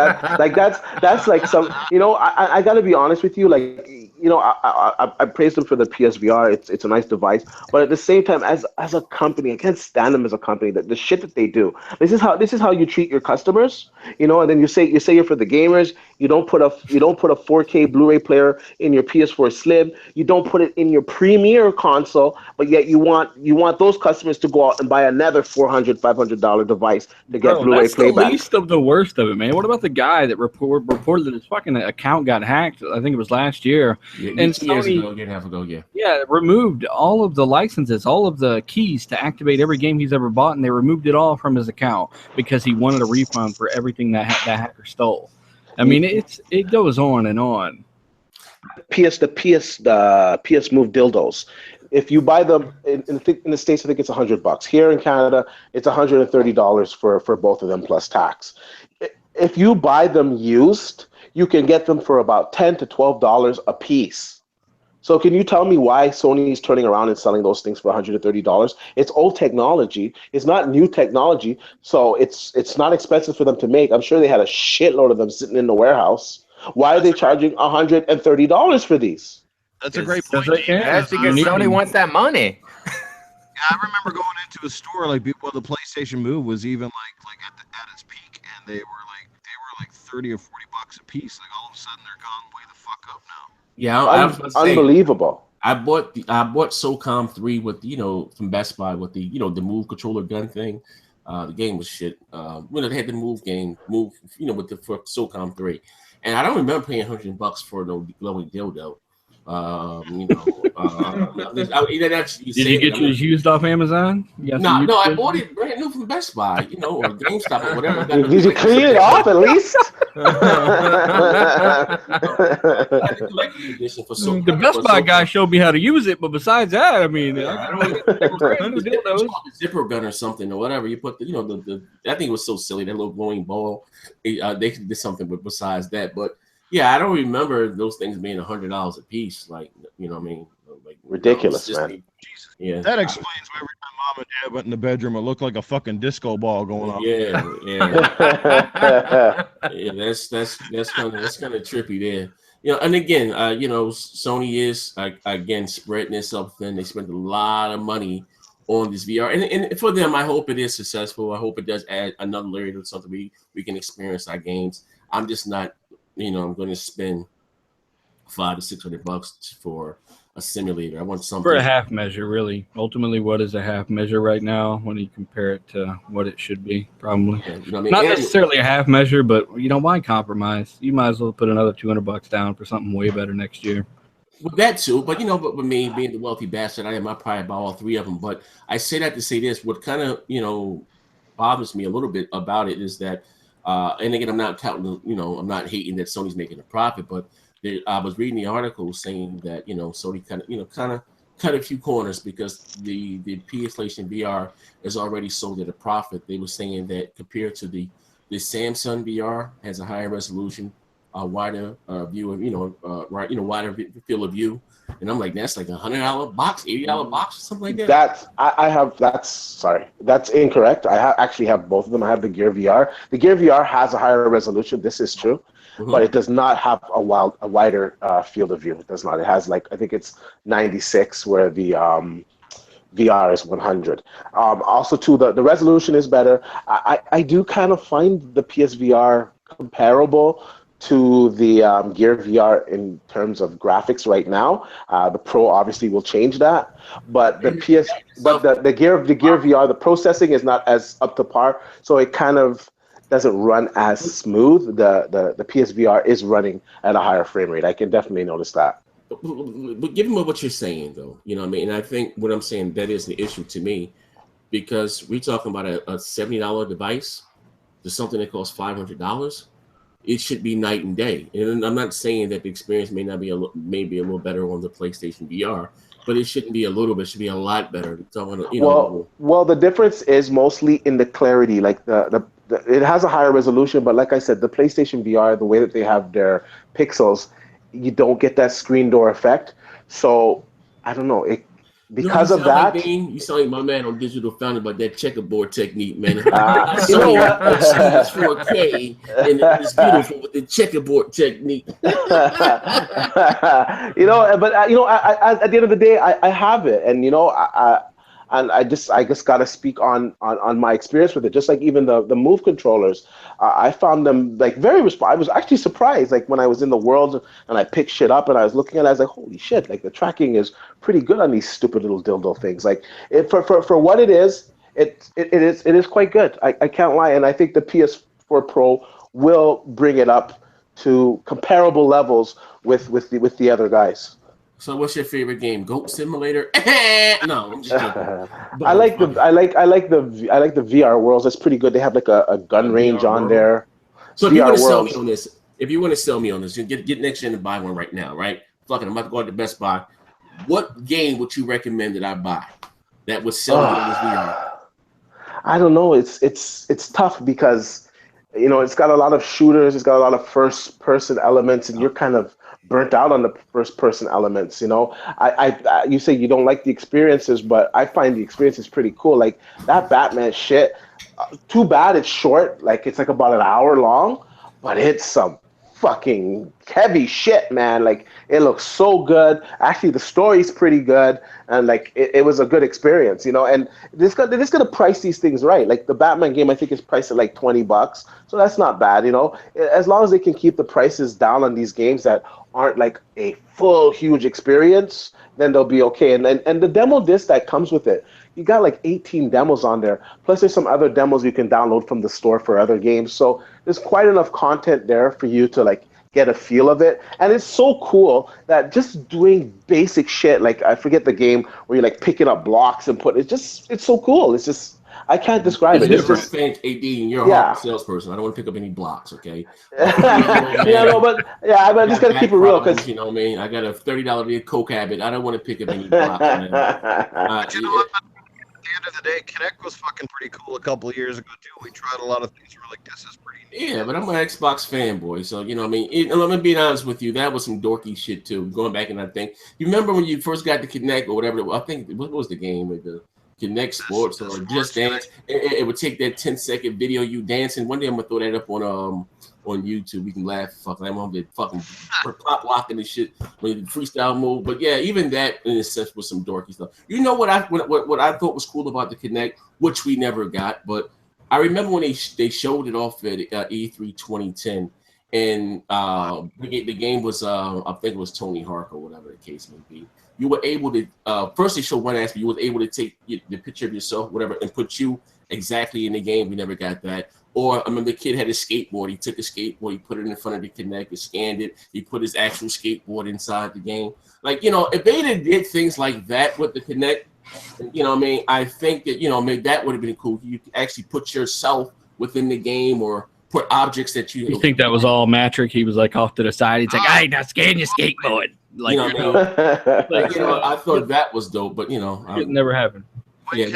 like some, I got to be honest with you, like, I praised them for the PSVR. It's a nice device, but at the same time, as a company, I can't stand them as a company. That the shit that they do. This is how you treat your customers, and then you say you're for the gamers. You don't put a 4K Blu-ray player in your PS4 Slim. You don't put it in your premier console, but yet you want those customers to go out and buy another $400-$500 device to get Blu-ray playback. The least of the worst of it, man. What about the guy that reported that his fucking account got hacked? I think it was last year. Yeah, and 2 years Sony, ago, a year and a half ago, yeah. Yeah, removed all of the licenses, all of the keys to activate every game he's ever bought, and they removed it all from his account because he wanted a refund for everything that hacker stole. I mean, it goes on and on. The PS Move dildos. If you buy them in the States, I think it's $100. Here in Canada, it's $130 for both of them plus tax. If you buy them used, you can get them for about $10 to $12 a piece. So can you tell me why Sony is turning around and selling those things for $130? It's old technology. It's not new technology. So it's not expensive for them to make. I'm sure they had a shitload of them sitting in the warehouse. Why are they charging $130 for these? That's a great point. That's because Sony wants that money. Yeah, I remember going into a store the PlayStation Move was even like at its peak, and they were like 30 or $40 a piece. Like all of a sudden they're gone way the fuck up now. Yeah, unbelievable. I bought SOCOM 3 with from Best Buy with the the move controller gun thing. The game was shit. They had the move for SOCOM 3, and I don't remember paying $100 for no glowing dildo. Did you get yours used off Amazon? No, I bought it brand new from Best Buy, or GameStop or whatever. Did you clean it off at least? The Best Buy guy showed me how to use it, but besides that, I mean, the zipper gun or something or whatever. You put the I think it was so silly, that little glowing ball. They did something besides that, but. Yeah, I don't remember those things being $100 a piece. Like, what I mean? Like ridiculous, man. Yeah, that explains why every time Mom and Dad went in the bedroom, it looked like a fucking disco ball going on. Yeah. Yeah, that's kind of trippy there. And again, Sony is again spreading itself thin. They spent a lot of money on this VR, and for them, I hope it is successful. I hope it does add another layer to something we can experience our games. I'm just not. I'm going to spend $500 to $600 for a simulator. I want something for a half measure, really. Ultimately, what is a half measure right now when you compare it to what it should be? Probably you know what I mean? not And necessarily a half measure, but why compromise? You might as well put another $200 down for something way better next year. with that too, but but with me being the wealthy bastard I am, I probably buy all three of them. But I say that to say this: what kind of bothers me a little bit about it is that, and again, I'm not counting, I'm not hating that Sony's making a profit, but I was reading the article saying that Sony kind of cut a few corners because the PlayStation VR is already sold at a profit. They were saying that compared to the Samsung VR has a higher resolution, wider view of wider field of view, and I'm like, that's like $100 box, $80 box, or something like that. That's incorrect. I actually have both of them. I have the Gear VR. The Gear VR has a higher resolution. This is true, but it does not have a wider field of view. It does not. It has I think it's 96, where the VR is 100. Also, too, the resolution is better. I do kind of find the PSVR comparable to the Gear VR in terms of graphics right now. The Pro obviously will change that, but the Gear VR, the processing is not as up to par, so it kind of doesn't run as smooth. The PSVR is running at a higher frame rate. I can definitely notice that. But given what you're saying, though, you know what I mean? And I think what I'm saying, that is the issue to me, because we're talking about a $70 device to something that costs $500. It should be night and day. And I'm not saying that the experience may not be maybe a little better on the PlayStation VR, but it shouldn't be a little bit. It should be a lot better. Well, the difference is mostly in the clarity. Like it has a higher resolution, but like I said, the PlayStation VR, the way that they have their pixels, you don't get that screen door effect. So I don't know. Because of that, you sound like my man on Digital Foundry about that checkerboard technique, man. You know what? It's 4K and it's beautiful with the checkerboard technique. But at the end of the day, I have it, and I just got to speak on my experience with it. Just like even the Move controllers, I found them very responsive. I was actually surprised, when I was in the world and I picked shit up and I was looking at it, I was like, holy shit! The tracking is pretty good on these stupid little dildo things. For what it is, it is quite good. I can't lie, and I think the PS4 Pro will bring it up to comparable levels with the other guys. So, what's your favorite game? Goat Simulator? No, I'm just joking. I like the VR Worlds. That's pretty good. They have a gun range on there. So, if you want to sell me on this, you get next gen and buy one right now, right? Fuck it, I'm about to go out to Best Buy. What game would you recommend that I buy that would sell me on this VR? I don't know. It's tough because it's got a lot of shooters. It's got a lot of first person elements, and you're kind of burnt out on the first person elements. You say you don't like the experiences, but I find the experiences pretty cool. Like that Batman shit, too bad it's short. It's about an hour long, but it's some fucking heavy shit, man. It looks so good. Actually, the story's pretty good, and it was a good experience, and they're just gonna price these things right. The Batman game, I think, is priced at $20, so that's not bad, as long as they can keep the prices down on these games that aren't a full huge experience, then they'll be okay. And the demo disc that comes with it, you got 18 demos on there, plus there's some other demos you can download from the store for other games. So there's quite enough content there for you to get a feel of it. And it's so cool that just doing basic shit, I forget the game where you're picking up blocks and it's so cool. It's just, I can't describe it. It's just AD, and you're a salesperson. I don't want to pick up any blocks, okay? I just gotta keep it real, because you know what I mean. I got a $30 Coke habit. I don't want to pick up any blocks, man. At the end of the day, Kinect was fucking pretty cool a couple of years ago too. We tried a lot of things. We're like, this is pretty neat. Yeah, but I'm an Xbox fanboy, so you know what I mean. Let me be honest with you, that was some dorky shit too. Going back and I think you remember when you first got the Kinect or whatever. I think what was the game with the Kinect Sports or Just Dance? It would take that 10-second video you dancing. One day I'm gonna throw that up on YouTube. We can laugh. I'm gonna be fucking pop locking and shit when you freestyle move. But yeah, even that in a sense was some dorky stuff. You know what I thought was cool about the Kinect, which we never got, but I remember when they showed it off at E3 2010, and the game was I think it was Tony Hawk or whatever the case may be. You were able to first they showed one aspect. You were able to take the picture of yourself, whatever, and put you exactly in the game. We never got that. Or I remember the kid had a skateboard. He took a skateboard, he put it in front of the Kinect, he scanned it, he put his actual skateboard inside the game. Like, you know, if they did things like that with the Kinect, you know what I mean, I think that, you know, maybe that would have been cool. You could actually put yourself within the game or put objects that you think that was all Matrick? He was like off to the side. He's like, "Hey, now scan your skateboard." Like, you know, like, you know, I thought that was dope, but you know, it never happened. When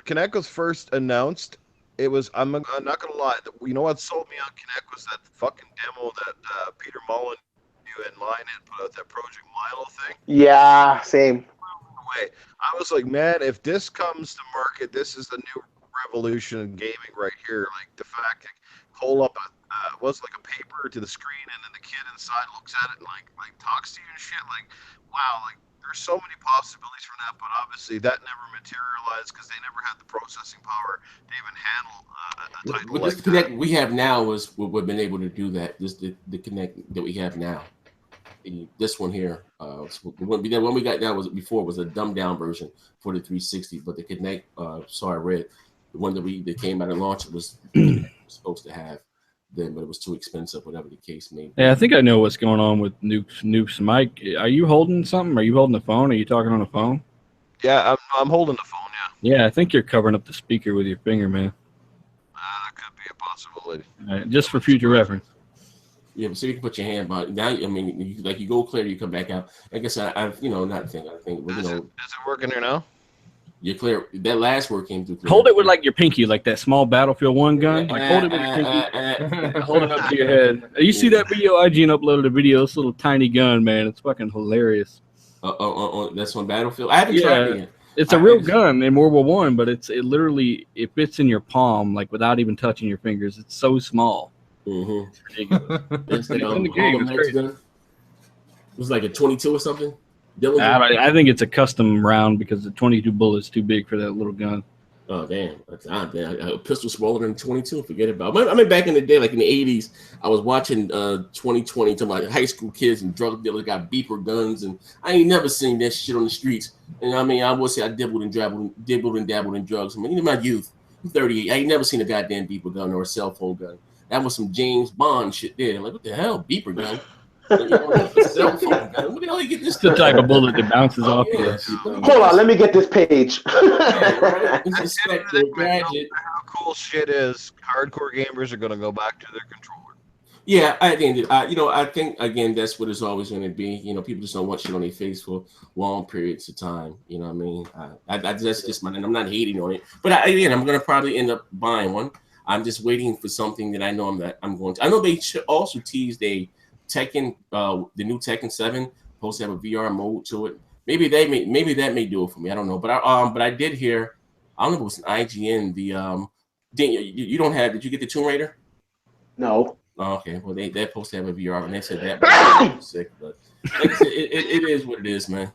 Kinect was first announced, it was, I'm not gonna lie, you know what sold me on Kinect was that fucking demo that Peter Mullen, you and Lion had put out, that Project Milo thing. Yeah, same. I was like, man, if this comes to market, this is the new revolution in gaming right here. Like the fact that hold up was like a paper to the screen, and then the kid inside looks at it and like talks to you and shit. Like, wow, like there's so many possibilities from that, but obviously that never materialized because they never had the processing power to even handle a title like this Kinect we have now is we've been able to do that. This the Kinect that we have now. This one here, the one we got now was before was a dumbed down version for the 360, but the Kinect, sorry, Red, the one that came out of launch was supposed to have then, but it was too expensive, whatever the case may be. Yeah, I think I know what's going on with Noob's mic. Are you holding something? Are you holding the phone? Are you talking on the phone? Yeah, I'm holding the phone. Yeah. Yeah, I think you're covering up the speaker with your finger, man. That could be a possibility. All right, just for future reference. Yeah, so you can put your hand by now. I mean, you go clear, you come back out. I guess I you know, not think. I think, but, you know, is it working here now? You're clear. That last word came through. Clear. Hold it with like your pinky, like that small Battlefield 1 gun. Like hold it with your pinky. Hold it up to your head. You see that video? IGN uploaded a video. This little tiny gun, man. It's fucking hilarious. That's on Battlefield. I haven't tried it yet. It's a real gun in World War One, but it literally fits in your palm, like without even touching your fingers. It's so small. Mm-hmm. It's ridiculous. In the game. It was like a 22 or something. I think it's a custom round because the 22 bullet is too big for that little gun. Oh damn! A pistol smaller than 22. Forget about it. I mean, back in the day, like in the 80s, I was watching 2020, talking about high school kids and drug dealers got beeper guns, and I ain't never seen that shit on the streets. And I mean, I will say I dibbled and dabbled in drugs. I mean, in my youth, I'm 38. I ain't never seen a goddamn beeper gun or a cell phone gun. That was some James Bond shit there. I'm like, what the hell, beeper gun? Cell phone gun. Where the hell you get this? It's the type of bullet that bounces off you. Hold on, let me get this page. How cool shit is. Hardcore gamers are gonna go back to their controller. Yeah, I think I think again that's what it's always going to be. You know, people just don't want shit on their face for long periods of time. You know what I mean? That's just my. I'm not hating on it, but I'm going to probably end up buying one. I'm just waiting for something that I know I'm going to. I know they should also tease the Tekken, the new Tekken 7, supposed to have a VR mode to it. Maybe that may do it for me. I don't know, but I did hear. I don't know if it was an IGN. You don't have? Did you get the Tomb Raider? No. Oh, okay, well they're supposed to have a VR, and they said that was sick, but like I said, it is what it is, man.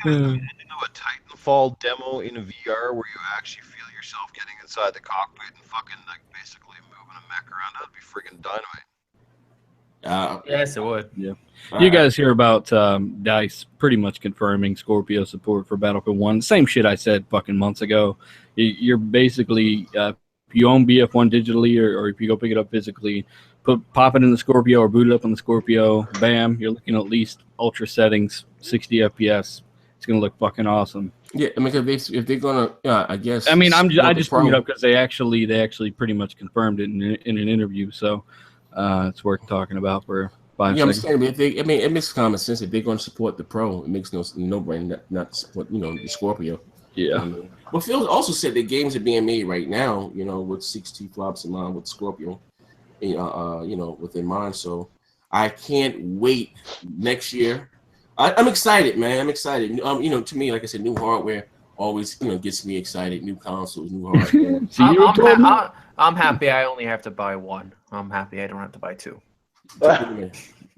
Could you guys do a Titanfall demo in a VR where you actually feel yourself getting inside the cockpit and fucking like basically moving a mech around? That'd be freaking dynamite. Yes, it would. Yeah. You guys hear about DICE pretty much confirming Scorpio support for Battlefield 1. Same shit I said fucking months ago. You're basically, if you own BF1 digitally or if you go pick it up physically, pop it in the Scorpio or boot it up on the Scorpio, bam, you're looking at least ultra settings, 60 FPS. It's going to look fucking awesome. Yeah, I mean, if they're going to, I guess. I mean, I just bring it up because they actually pretty much confirmed it in an interview, so it's worth talking about for 5 seconds. I'm saying, it makes common sense. If they're going to support the Pro, it makes no brainer not to support, the Scorpio. Yeah. But Phil also said that games are being made right now, with 60 flops in mind with Scorpio, within mind. So I can't wait next year. I'm excited, man. I'm excited. To me, like I said, new hardware always, gets me excited. New consoles, new hardware. I'm happy I only have to buy one. I'm happy I don't have to buy two. What do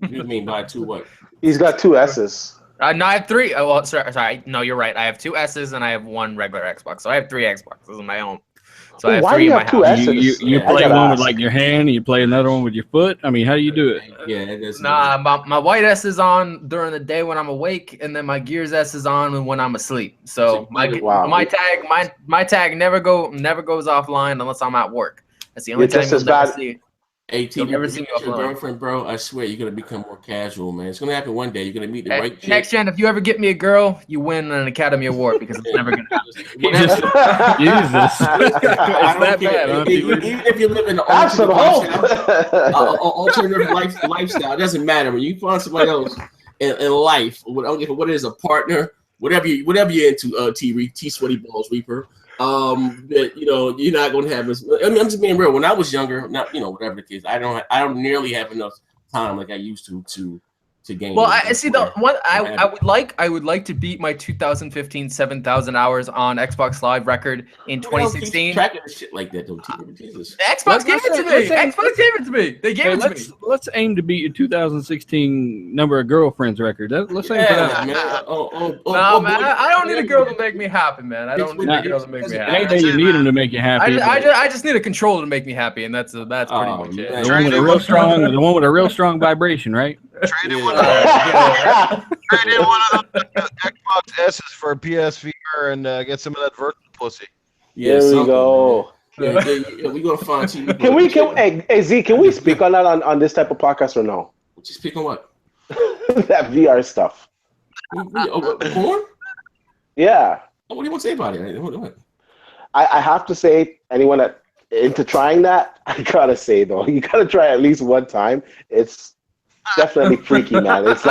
you mean buy two what? He's got two S's. No, I have three. Oh, well, sorry. No, you're right. I have two S's and I have one regular Xbox. So I have three Xboxes on my own. So I have Why do three you in my have two house. S's? You I play gotta one with ask. like your hand, and you play another one with your foot. I mean, how do you do it? Yeah, that's Nah, my white S is on during the day when I'm awake, and then my Gears S is on when I'm asleep. So Wow. my tag never goes offline unless I'm at work. That's the only You're time just you'll as never bad. see. Hey, You'll T, never you see me get your offline. girlfriend, bro. I swear you're gonna become more casual, man. It's gonna happen one day. You're gonna meet the Hey, right chick. next gen, if you ever get me a girl, you win an Academy Award because it's never gonna happen. Jesus. It's I that don't care. bad, huh, Even if you live in an Have some alternative hope. alternative lifestyle, it doesn't matter. When you find somebody else in life, I don't give a what it is, a partner, whatever you're into, T Sweaty Balls Reaper. That you're not gonna have this. I mean, I'm just being real. When I was younger, not whatever the case, I don't nearly have enough time like I used to game. Well, I see the one I would like to beat my 2015 7,000 hours on Xbox Live record in 2016. Tracking shit like that, though. Jesus. Xbox gave it to me. Xbox gave it to me. They gave it to me. Let's aim to beat your 2016 number of girlfriends record. Let's aim for that. Man. Man. I don't need a girl to make me happy, man. I don't need a girl to make me It happy. ain't that you need them to make you happy. I just need a controller to make me happy, and that's pretty much it. The one with a real strong vibration, right? Trade in one of those Xbox S's for a PSVR and get some of that virtual pussy. Yeah, there we go. Yeah, we're gonna find you. Hey Z, can we speak on that on this type of podcast or no? Just speak on what? That VR stuff. Porn? Yeah. What do you want to say about it? What? I have to say, anyone that into trying that, I gotta say though, you gotta try at least one time. It's definitely freaky, man. It's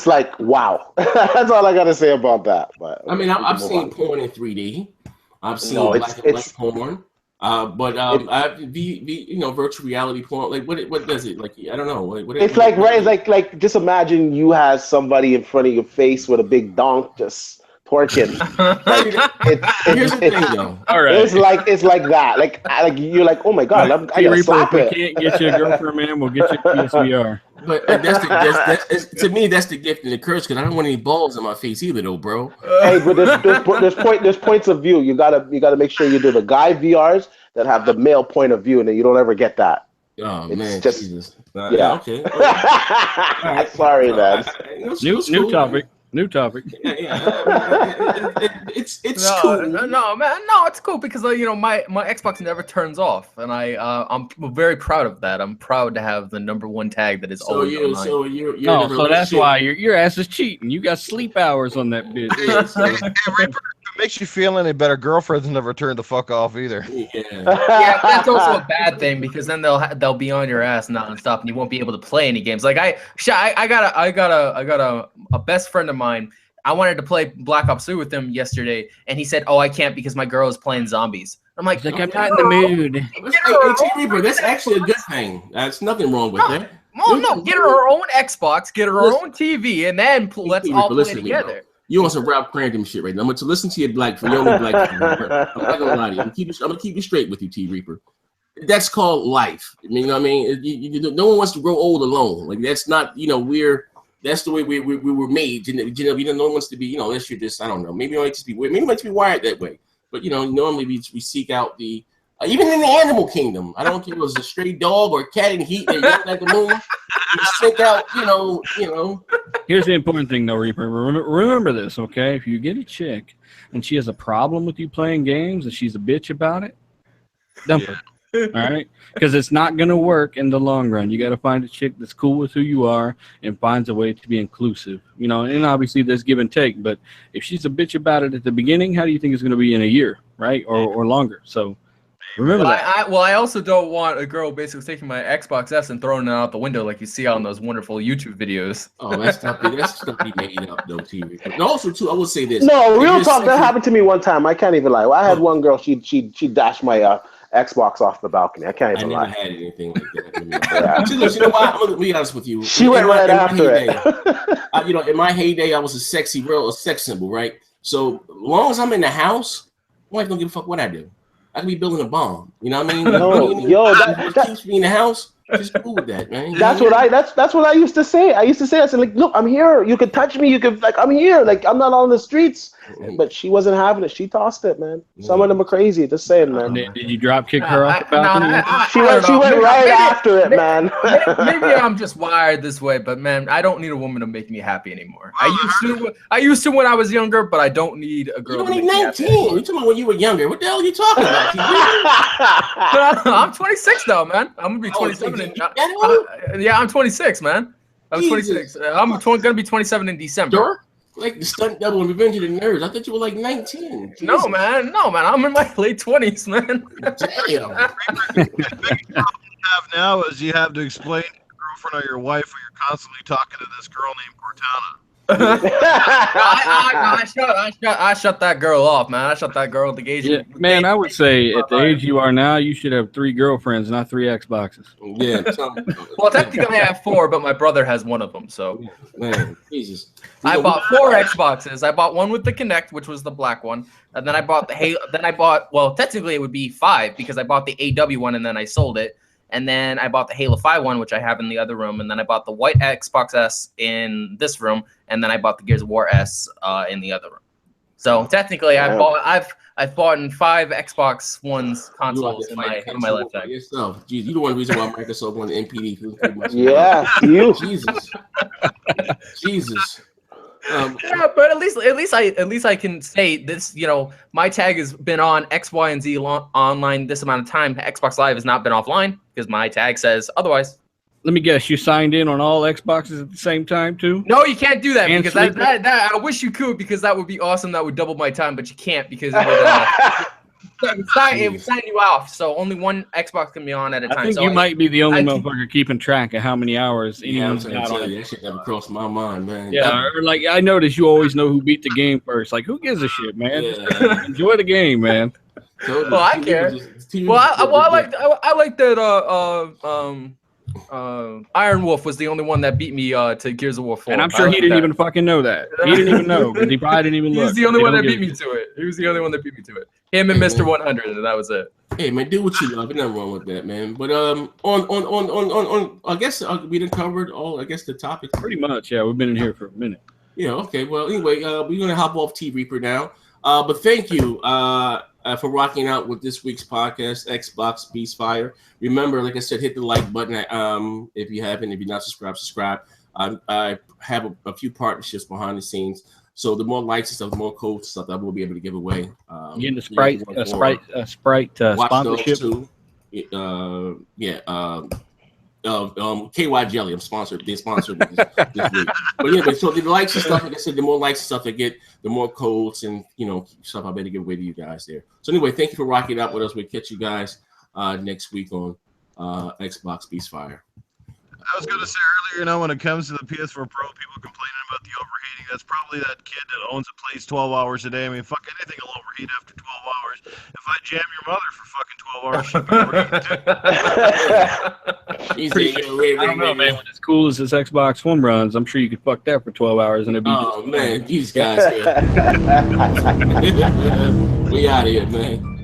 like wow. That's all I gotta say about that. But I mean, I've seen porn in 3D. I've seen black and white porn. But virtual reality porn. Like what does it like? I don't know. It's like just imagine you have somebody in front of your face with a big donk just twerking. Here's the thing, though. All right. It's like that. Like you're like, oh my god, I gotta slap it. If we can't get you a girlfriend, man, we'll get you a PSVR. But that's to me, that's the gift and the curse because I don't want any balls in my face either, though, bro. Hey, but there's points of view. You gotta make sure you do the guy VRs that have the male point of view, and then you don't ever get that. Oh It's man, just- Jesus. Yeah. Okay. All right. Sorry, man. New topic. It's No, cool. no, man, no, it's cool because my Xbox never turns off, and I'm very proud of that. I'm proud to have the #1 tag that is always online. So that's why your ass is cheating. You got sleep hours on that bitch. If it makes you feel any better, girlfriends never turn the fuck off either. Yeah, but that's also a bad thing because then they'll be on your ass nonstop, and you won't be able to play any games. Like I got a best friend of mine. I wanted to play Black Ops 3 with him yesterday, and he said, "Oh, I can't because my girl is playing zombies." I'm like, I'm not in the mood. Hey, Reaper, that's actually a good thing. There's nothing wrong with that. Well, no, get her own Xbox, get her own TV, and then let's all play together. You want some Ralph Cramden shit right now? I'm going to listen to your black. I'm not gonna lie to you. I'm gonna keep you straight with you, T Reaper. That's called life. I mean, you know what I mean? No one wants to grow old alone. Like that's not. That's the way we were made. No one wants to be. Unless you're just. I don't know. Maybe you might just be weird. Maybe you might be wired that way. But normally we seek out the. Even in the animal kingdom, I don't care if it was a stray dog or a cat in heat and yelling at the moon. You seek out, Here's the important thing, though, Reaper. Remember this, okay? If you get a chick and she has a problem with you playing games and she's a bitch about it, dump her. All right? Because it's not going to work in the long run. You got to find a chick that's cool with who you are and finds a way to be inclusive. And obviously there's give and take. But if she's a bitch about it at the beginning, how do you think it's going to be in a year, right? Or longer? So remember that. I also don't want a girl basically taking my Xbox S and throwing it out the window like you see on those wonderful YouTube videos. Oh, that's stuff he made up, though, TV. And also, too, I will say this. No, real talk. That happened to me one time. I can't even lie. I had one girl. She dashed my Xbox off the balcony. I can't even lie. I never had anything like that. You know what? I'm gonna be honest with you. She went right after it. In my heyday, I was a sex symbol, right? So as long as I'm in the house, my wife don't give a fuck what I do. I could be building a bomb. You know what I mean? That keeps me in the house. She's cool with that, man. That's what I used to say. I said, like, look, I'm here. You could touch me. You could, like, I'm here. Like, I'm not on the streets. But she wasn't having it. She tossed it, man. Some of them are crazy. Just saying, man. Did you drop kick her off the balcony? She went right after it, man. Maybe I'm just wired this way, but man, I don't need a woman to make me happy anymore. I used to when I was younger, but I don't need a girl. You're only 19. You're talking about when you were younger. What the hell are you talking about? I'm 26 though, man. I'm gonna be 27. Yeah, I'm 26, man. I'm 26. I'm gonna be 27 in December. Sure? Like the stunt double and Revenge of the Nerds. I thought you were like 19. Jesus. No, man. I'm in my late 20s, man. Damn. Have now is you have to explain to your girlfriend or your wife or you're constantly talking to this girl named Cortana. I shut that girl off, man. I shut that girl at the gauge. Yeah, man, I would say at the age you are now, you should have 3 girlfriends, not 3 Xboxes. Yeah. Well, technically I have 4, but my brother has one of them. So, man, Jesus. I bought 4 Xboxes. I bought one with the Kinect, which was the black one, and then I bought the Halo. Well, technically it would be 5 because I bought the AW one and then I sold it. And then I bought the Halo 5 one, which I have in the other room. And then I bought the white Xbox S in this room. And then I bought the Gears of War S in the other room. So technically, I've bought in 5 Xbox One's consoles in my lifetime. Yourself. Jeez, you the one reason why Microsoft won the NPD. Yeah, you. Jesus. Yeah, but at least I can say this. You know, my tag has been on X, Y, and Z online this amount of time. Xbox Live has not been offline because my tag says otherwise. Let me guess, you signed in on all Xboxes at the same time too? No, you can't do that And because sleeping? that I wish you could because that would be awesome. That would double my time, but you can't because it would sign you off. So only one Xbox can be on at a time. I think so you might be the only motherfucker keeping track of how many hours anyone's I'm got on saying, it. that shit never crossed my mind, man. Yeah, or like I noticed you always know who beat the game first. Like, who gives a shit, man? Yeah. Just enjoy the game, man. Well, I care. I like that. Iron Wolf was the only one that beat me to Gears of War 4. And I'm sure he didn't even fucking know that. He didn't even know because he probably didn't even look. He was the only one that beat me to it. He was the only one that beat me to it. Him and Mr. 100, and that was it. Hey man, do what you love. There's nothing wrong with that, man. But on I guess we done covered all. I guess the topic. Pretty much, yeah. We've been in here for a minute. Yeah. Okay. Well, anyway, we're gonna hop off T Reaper now. But thank you for rocking out with this week's podcast, Xbox Beast Fire. Remember, like I said, hit the like button if you haven't. If you're not subscribed, subscribe. I have a few partnerships behind the scenes. So the more likes and stuff, the more codes and stuff that we'll be able to give away. Getting the Sprite sponsorship. Too. KY Jelly. I'm sponsored. They sponsored this week. But yeah, so the likes and stuff, like I said, the more likes and stuff I get, the more codes and stuff I better give away to you guys there. So anyway, thank you for rocking out with us. We'll catch you guys next week on Xbox Beast Fire. I was going to say earlier, when it comes to the PS4 Pro, people complaining about the overheating. That's probably that kid that owns a place 12 hours a day. I mean, fuck, anything will overheat after 12 hours. If I jam your mother for fucking 12 hours, she can overheat too. I don't know, man. When as cool as this Xbox One runs, I'm sure you could fuck that for 12 hours and it'd be. Oh man, these guys here. We out of here, man.